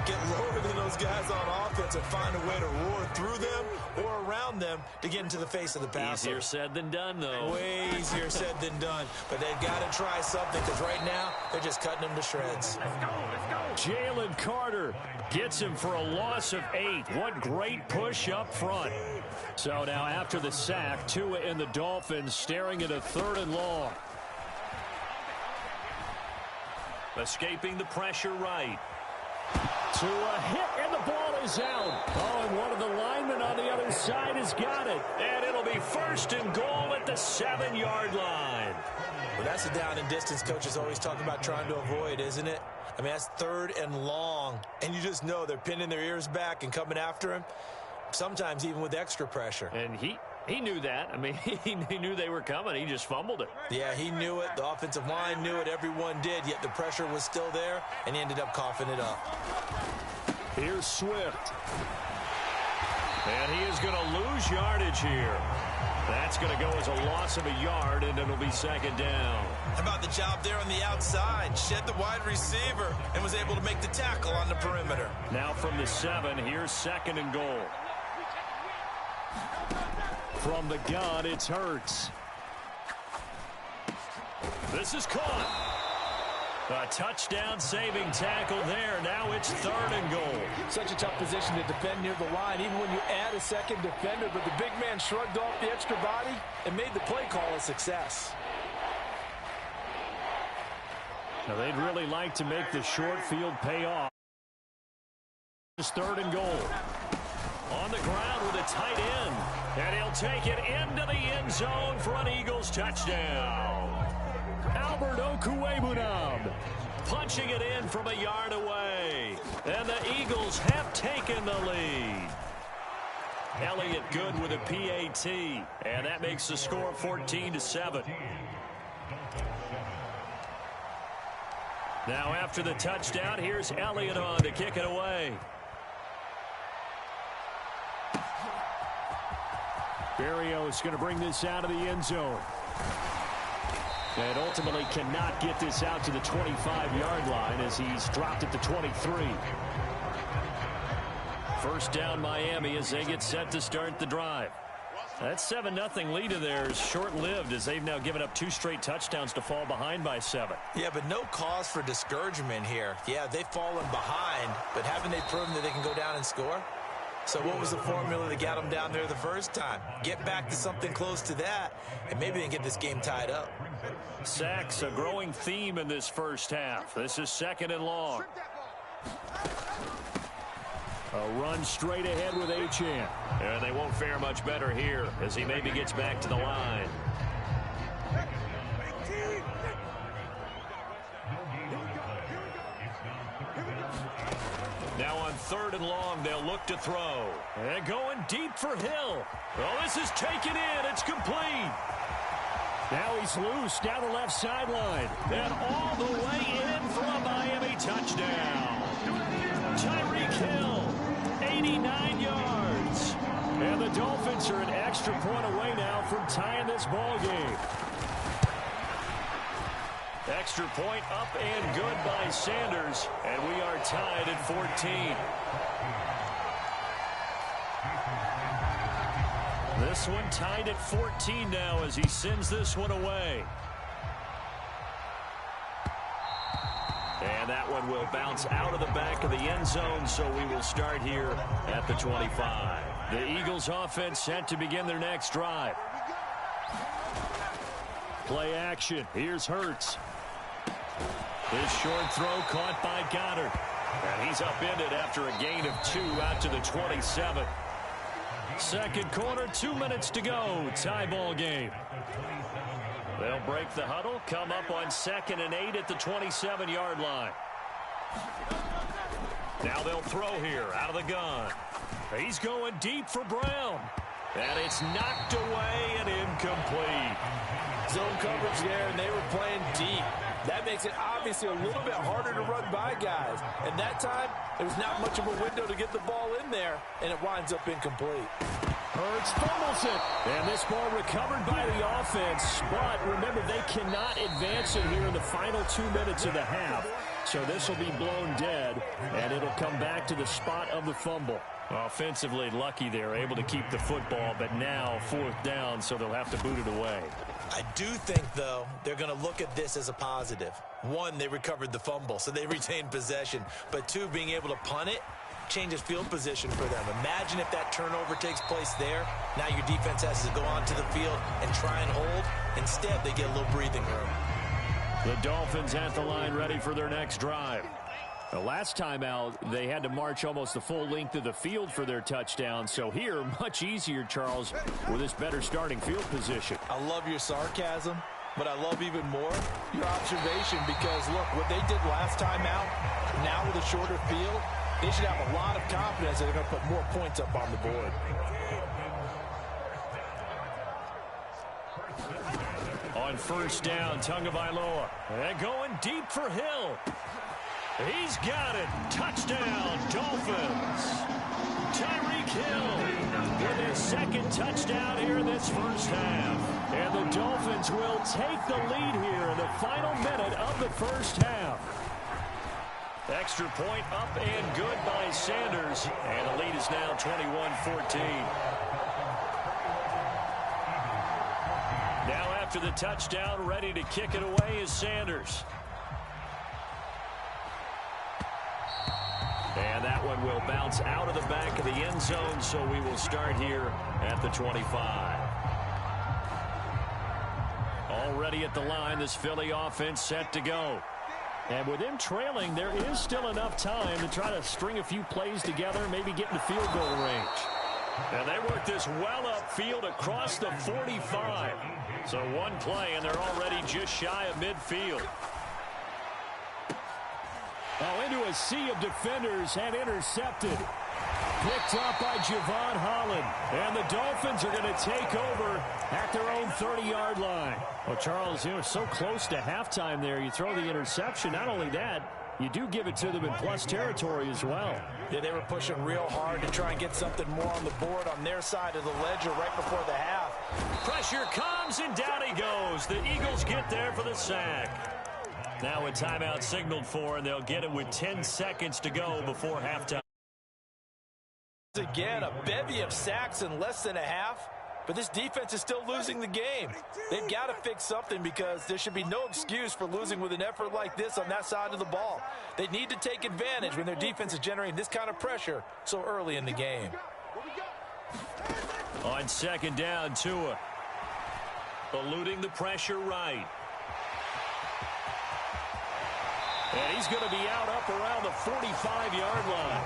Get lower than those guys on offense and find a way to roar through them or around them to get into the face of the passer. Easier said than done, though. Way easier said than done. But they've got to try something because right now they're just cutting them to shreds. Jalen Carter gets him for a loss of 8. What great push up front. So now after the sack, Tua and the Dolphins staring at a 3rd and long. Escaping the pressure right. To a hit, and the ball is out. Oh, and one of the linemen on the other side has got it. And it'll be 1st and goal at the 7-yard line. Well, that's a down and distance coaches always talk about trying to avoid, isn't it? I mean, that's 3rd and long. And you just know they're pinning their ears back and coming after him, sometimes even with extra pressure. And he knew that. I mean, he knew they were coming. He just fumbled it. Yeah, he knew it. The offensive line knew it. Everyone did, yet the pressure was still there, and he ended up coughing it up. Here's Swift. And he is going to lose yardage here. That's going to go as a loss of a yard, and it'll be second down. How about the job there on the outside? Shed the wide receiver and was able to make the tackle on the perimeter. Now from the 7, here's second and goal. From the gun, it's Hurts. This is caught. A touchdown-saving tackle there. Now it's third and goal. Such a tough position to defend near the line, even when you add a second defender. But the big man shrugged off the extra body and made the play call a success. Now they'd really like to make the short field pay off. It's third and goal. On the ground with a tight end. And he'll take it into the end zone for an Eagles touchdown. Albert Okwuegbunam punching it in from a yard away. And the Eagles have taken the lead. Elliott good with a PAT. And that makes the score 14-7. Now after the touchdown, here's Elliott on to kick it away. Berrios going to bring this out of the end zone. And ultimately cannot get this out to the 25-yard line as he's dropped at the 23. First down Miami as they get set to start the drive. That 7-0 lead of theirs short-lived as they've now given up 2 straight touchdowns to fall behind by 7. Yeah, but no cause for discouragement here. Yeah, they've fallen behind, but haven't they proven that they can go down and score? So what was the formula that got them down there the first time? Get back to something close to that, and maybe they can get this game tied up. Sacks, a growing theme in this first half. This is second and long. A run straight ahead with Achane. And they won't fare much better here as he maybe gets back to the line. Now on third and long, they'll look to throw. And going deep for Hill. Well, this is taken in. It's complete. Now he's loose down the left sideline. And all the way in for a Miami touchdown. Tyreek Hill, 89 yards. And the Dolphins are an extra point away now from tying this ball game. Extra point up and good by Sanders. And we are tied at 14. This one tied at 14 now as he sends this one away. And that one will bounce out of the back of the end zone, so we will start here at the 25. The Eagles offense set to begin their next drive. Play action. Here's Hurts. His short throw caught by Goddard. And he's upended after a gain of 2 out to the 27. Second quarter, 2 minutes to go. Tie ball game. They'll break the huddle, come up on 2nd and 8 at the 27-yard line. Now they'll throw here out of the gun. He's going deep for Brown. And it's knocked away and incomplete. Zone coverage there, and they were playing deep. That makes it obviously a little bit harder to run by guys. And that time, there was not much of a window to get the ball in there, and it winds up incomplete. Hurts fumbles it. And this ball recovered by the offense. But remember, they cannot advance it here in the final 2 minutes of the half. So this will be blown dead, and it'll come back to the spot of the fumble. Offensively lucky they're able to keep the football, but now 4th down, so they'll have to boot it away. I do think, though, they're going to look at this as a positive. 1, they recovered the fumble, so they retained possession. But 2, being able to punt it changes field position for them. Imagine if that turnover takes place there. Now your defense has to go onto the field and try and hold. Instead, they get a little breathing room. The Dolphins at the line ready for their next drive. The last time out, they had to march almost the full length of the field for their touchdown. So here, much easier, Charles, with this better starting field position. I love your sarcasm, but I love even more your observation because, look, what they did last time out, now with a shorter field, they should have a lot of confidence that they're going to put more points up on the board. On first down, Tagovailoa. And going deep for Hill. He's got it. Touchdown, Dolphins. Tyreek Hill with his second touchdown here in this first half. And the Dolphins will take the lead here in the final minute of the first half. Extra point up and good by Sanders. And the lead is now 21-14. Now after the touchdown, ready to kick it away is Sanders. And that one will bounce out of the back of the end zone, so we will start here at the 25. Already at the line, this Philly offense set to go. And with them trailing, there is still enough time to try to string a few plays together, maybe get in the field goal range. And they work this well upfield across the 45. So one play, and they're already just shy of midfield. Oh, into a sea of defenders and intercepted. Picked up by Javon Holland. And the Dolphins are going to take over at their own 30-yard line. Well, Charles, you know, so close to halftime there. You throw the interception. Not only that, you do give it to them in plus territory as well. Yeah, they were pushing real hard to try and get something more on the board on their side of the ledger right before the half. Pressure comes, and down he goes. The Eagles get there for the sack. Now a timeout signaled for, and they'll get it with 10 seconds to go before halftime. Again, a bevy of sacks in less than a half, but this defense is still losing the game. They've got to fix something because there should be no excuse for losing with an effort like this on that side of the ball. They need to take advantage when their defense is generating this kind of pressure so early in the game. On second down, Tua eluding the pressure right. And he's going to be out up around the 45-yard line.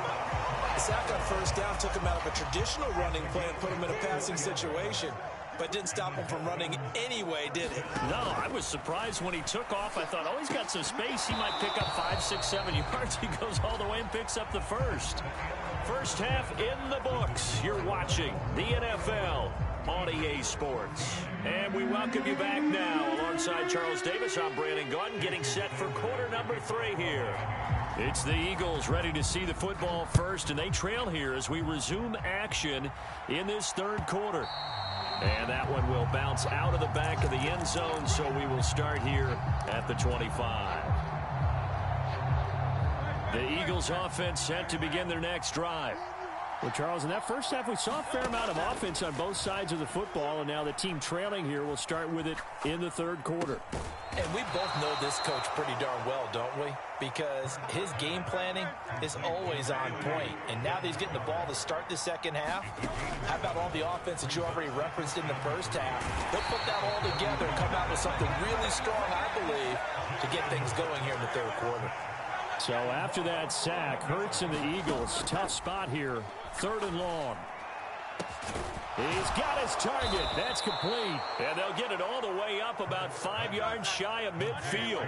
The sack on first down took him out of a traditional running play and put him in a passing situation, but didn't stop him from running anyway, did it? No, I was surprised when he took off. I thought, oh, he's got some space. He might pick up 5, 6, 7 yards. He goes all the way and picks up the first. First half in the books. You're watching the NFL on EA Sports. And we welcome you back now. Alongside Charles Davis, I'm Brandon Gordon, getting set for quarter number 3 here. It's the Eagles ready to see the football first, and they trail here as we resume action in this third quarter. And that one will bounce out of the back of the end zone, so we will start here at the 25. The Eagles offense set to begin their next drive. Well, Charles, in that first half, we saw a fair amount of offense on both sides of the football, and now the team trailing here will start with it in the third quarter. And we both know this coach pretty darn well, don't we? Because his game planning is always on point. And now that he's getting the ball to start the second half, how about all the offense that you already referenced in the first half? They'll put that all together and come out with something really strong, I believe, to get things going here in the third quarter. So after that sack, Hurts and the Eagles, tough spot here, 3rd and long. He's got his target. That's complete. And they'll get it all the way up about 5 yards shy of midfield.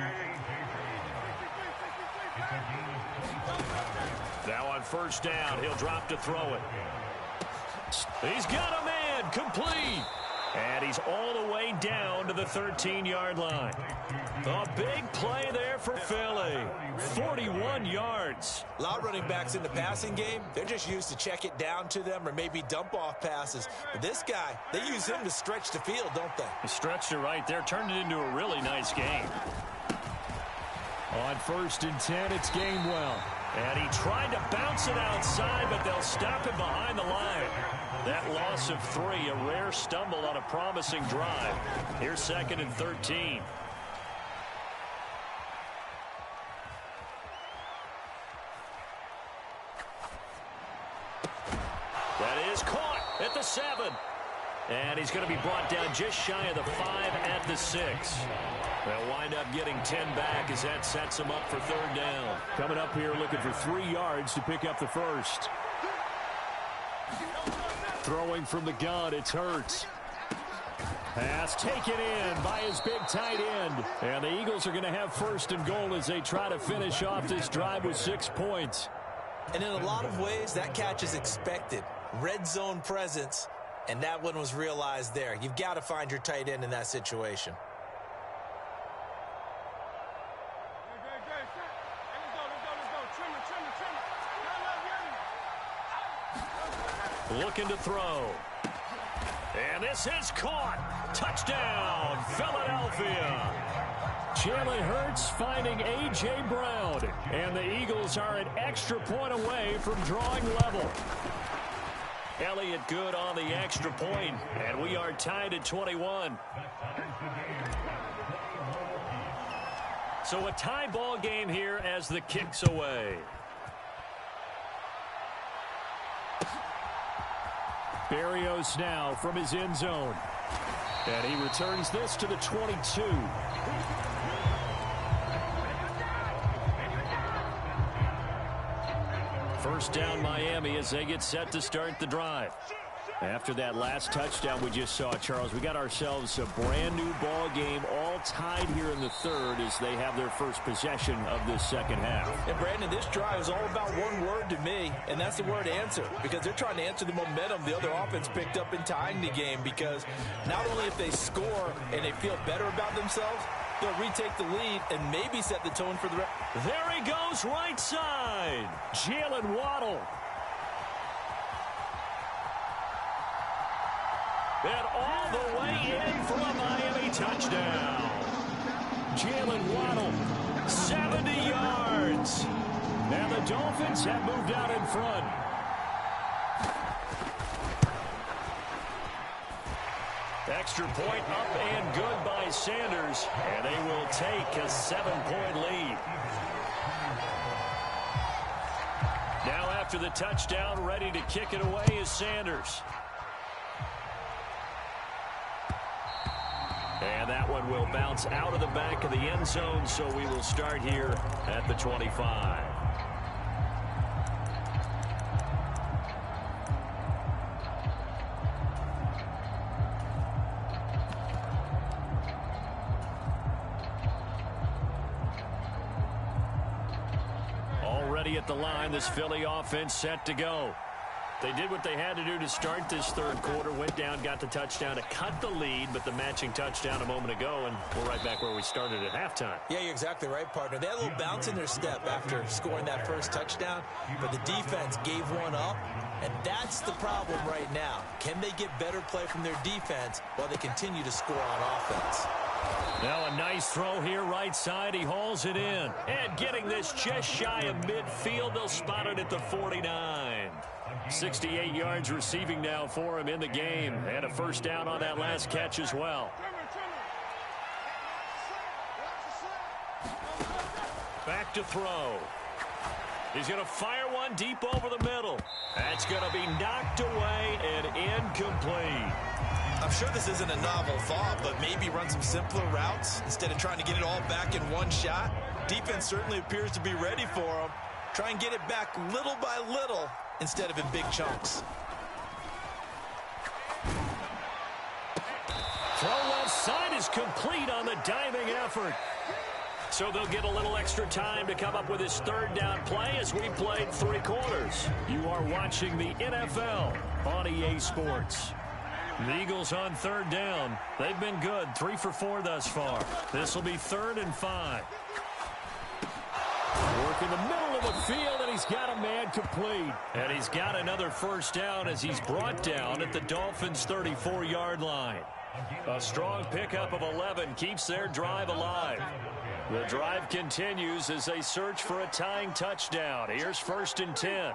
Now on first down, he'll drop to throw it. He's got a man, complete. And he's all the way down to the 13-yard line. A big play there for Philly. 41 yards. A lot of running backs in the passing game, they're just used to check it down to them or maybe dump off passes. But this guy, they use him to stretch the field, don't they? He stretched it right there, turned it into a really nice game. On 1st and 10, it's Gainwell. And he tried to bounce it outside, but they'll stop him behind the line. That loss of 3, a rare stumble on a promising drive. Here's 2nd and 13. That is caught at the 7. And he's going to be brought down just shy of the 5 at the 6. They'll wind up getting 10 back as that sets them up for 3rd down. Coming up here looking for 3 yards to pick up the first. Throwing from the gun, it's Hurts. Pass taken in by his big tight end. And the Eagles are going to have 1st and goal as they try to finish off this drive with 6 points. And in a lot of ways, that catch is expected. Red zone presence, and that one was realized there. You've got to find your tight end in that situation. looking to throw. And this is caught. Touchdown, Philadelphia. Jalen Hurts finding A.J. Brown. And the Eagles are an extra point away from drawing level. Elliott good on the extra point, and we are tied at 21. So a tie ball game here as the kick's away. Berrios now from his end zone. And he returns this to the 22. First down Miami as they get set to start the drive. After that last touchdown we just saw, Charles, we got ourselves a brand new ball game, all tied here in the third as they have their first possession of this second half. And Brandon, this drive is all about one word to me, and that's the word answer, because they're trying to answer the momentum the other offense picked up in tying the game, because not only if they score and they feel better about themselves, they'll retake the lead and maybe set the tone for the rest. There he goes, right side. Jalen Waddle. And all the way in for a Miami touchdown. Jalen Waddle, 70 yards. And the Dolphins have moved out in front. Extra point up and good by Sanders. And they will take a 7-point lead. Now after the touchdown, ready to kick it away is Sanders. And that one will bounce out of the back of the end zone, so we will start here at the 25. Already at the line, this Philly offense set to go. They did what they had to do to start this third quarter, went down, got the touchdown to cut the lead, but the matching touchdown a moment ago, and we're right back where we started at halftime. Yeah, you're exactly right, partner. They had a little bounce in their step after scoring that first touchdown, but the defense gave one up, and that's the problem right now. Can they get better play from their defense while they continue to score on offense? Now a nice throw here right side. He hauls it in. And getting this just shy of midfield, they'll spot it at the 49. 68 yards receiving now for him in the game. And a first down on that last catch as well. Back to throw. He's going to fire one deep over the middle. That's going to be knocked away and incomplete. I'm sure this isn't a novel thought, but maybe run some simpler routes instead of trying to get it all back in one shot. Defense certainly appears to be ready for him. Try and get it back little by little instead of in big chunks. Throw left side is complete on the diving effort. So they'll get a little extra time to come up with his third down play as we played 3 quarters. You are watching the NFL on EA Sports. The Eagles on third down. They've been good, 3 for 4 thus far. This will be 3rd and 5. Work in the middle of the field, and he's got a man complete. And he's got another first down as he's brought down at the Dolphins' 34-yard line. A strong pickup of 11 keeps their drive alive. The drive continues as they search for a tying touchdown. Here's 1st and 10.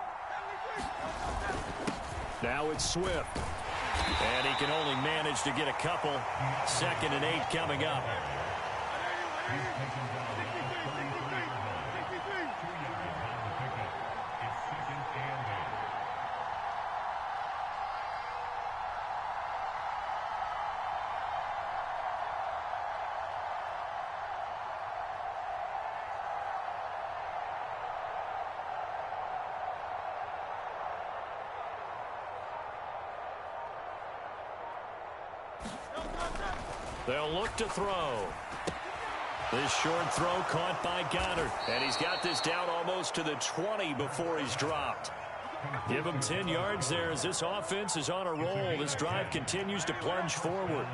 Now it's Swift. And he can only manage to get a couple. 2nd and 8 coming up. They'll look to throw. This short throw caught by Goddard. And he's got this down almost to the 20 before he's dropped. Give him 10 yards there as this offense is on a roll. This drive continues to plunge forward.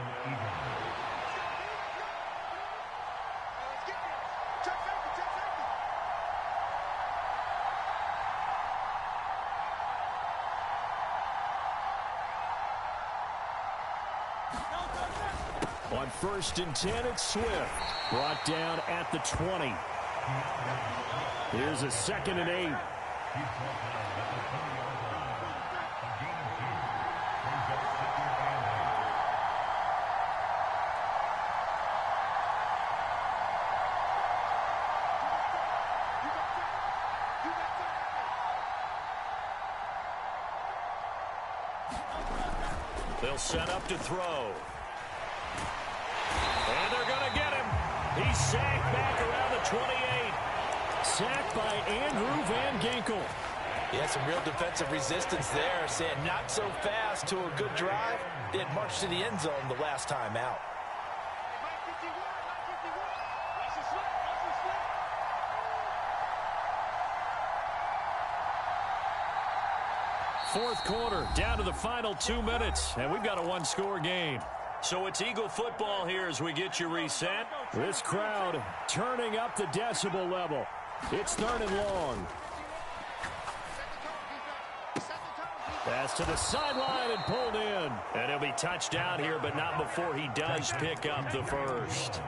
On 1st and 10, it's Swift. Brought down at the 20. Here's a 2nd and 8. They'll set up to throw. And they're going to get him. He's sacked back around the 28. Sacked by Andrew Van Ginkel. Yeah, some real defensive resistance there. Saying not so fast to a good drive. They had marched to the end zone the last time out. Fourth quarter, down to the final 2 minutes, and we've got a one-score game. So it's Eagle football here as we get you reset. This crowd turning up the decibel level. It's 3rd and long. Pass to the sideline and pulled in. And he'll be touched down here, but not before he does pick up the first.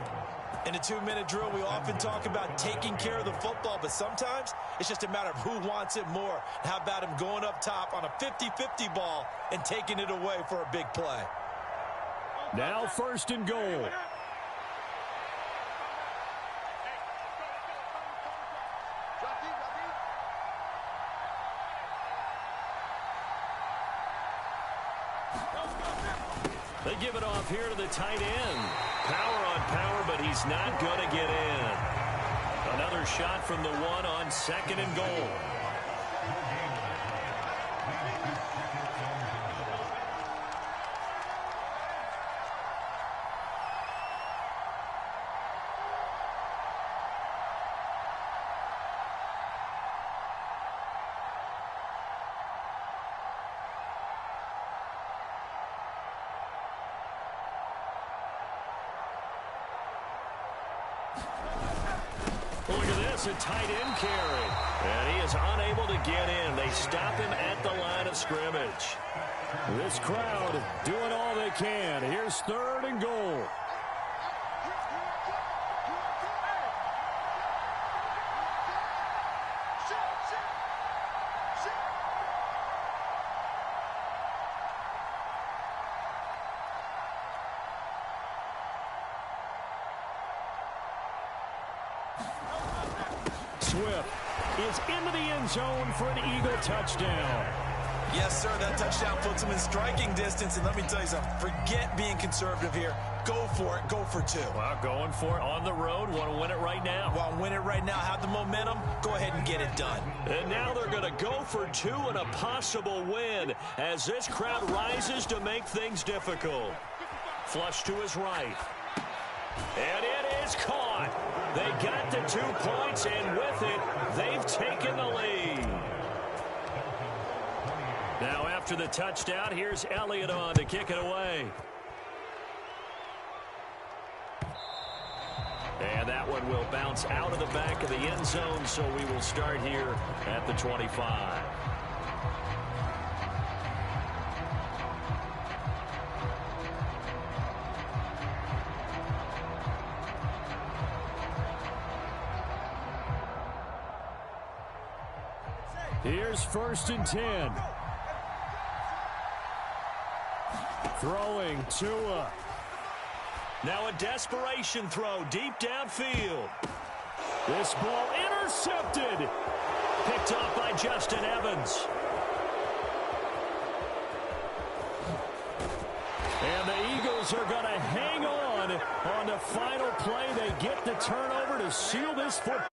In a 2-minute drill, we often talk about taking care of the football, but sometimes it's just a matter of who wants it more. How about him going up top on a 50-50 ball and taking it away for a big play? Now 1st and goal. They give it off here to the tight end. Power on power, but he's not going to get in. Another shot from the 1 on 2nd and goal. Look at this, a tight end carry. And he is unable to get in. They stop him at the line of scrimmage. This crowd doing all they can. Here's 3rd and goal. Swift is into the end zone for an Eagle touchdown. Yes, sir, that touchdown puts him in striking distance. And let me tell you something, forget being conservative here. Go for it. Go for 2. Well, going for it on the road. Want to win it right now. Want to win it right now. Have the momentum. Go ahead and get it done. And now they're going to go for 2 and a possible win as this crowd rises to make things difficult. Flush to his right. And it is caught. They got the 2 points, and with it, they've taken the lead. Now after the touchdown, here's Elliott on to kick it away. And that one will bounce out of the back of the end zone, so we will start here at the 25. Here's 1st and 10. Throwing Tua. Now a desperation throw deep downfield. This ball intercepted. Picked off by Justin Evans. And the Eagles are going to hang on the final play. They get the turnover to seal this football.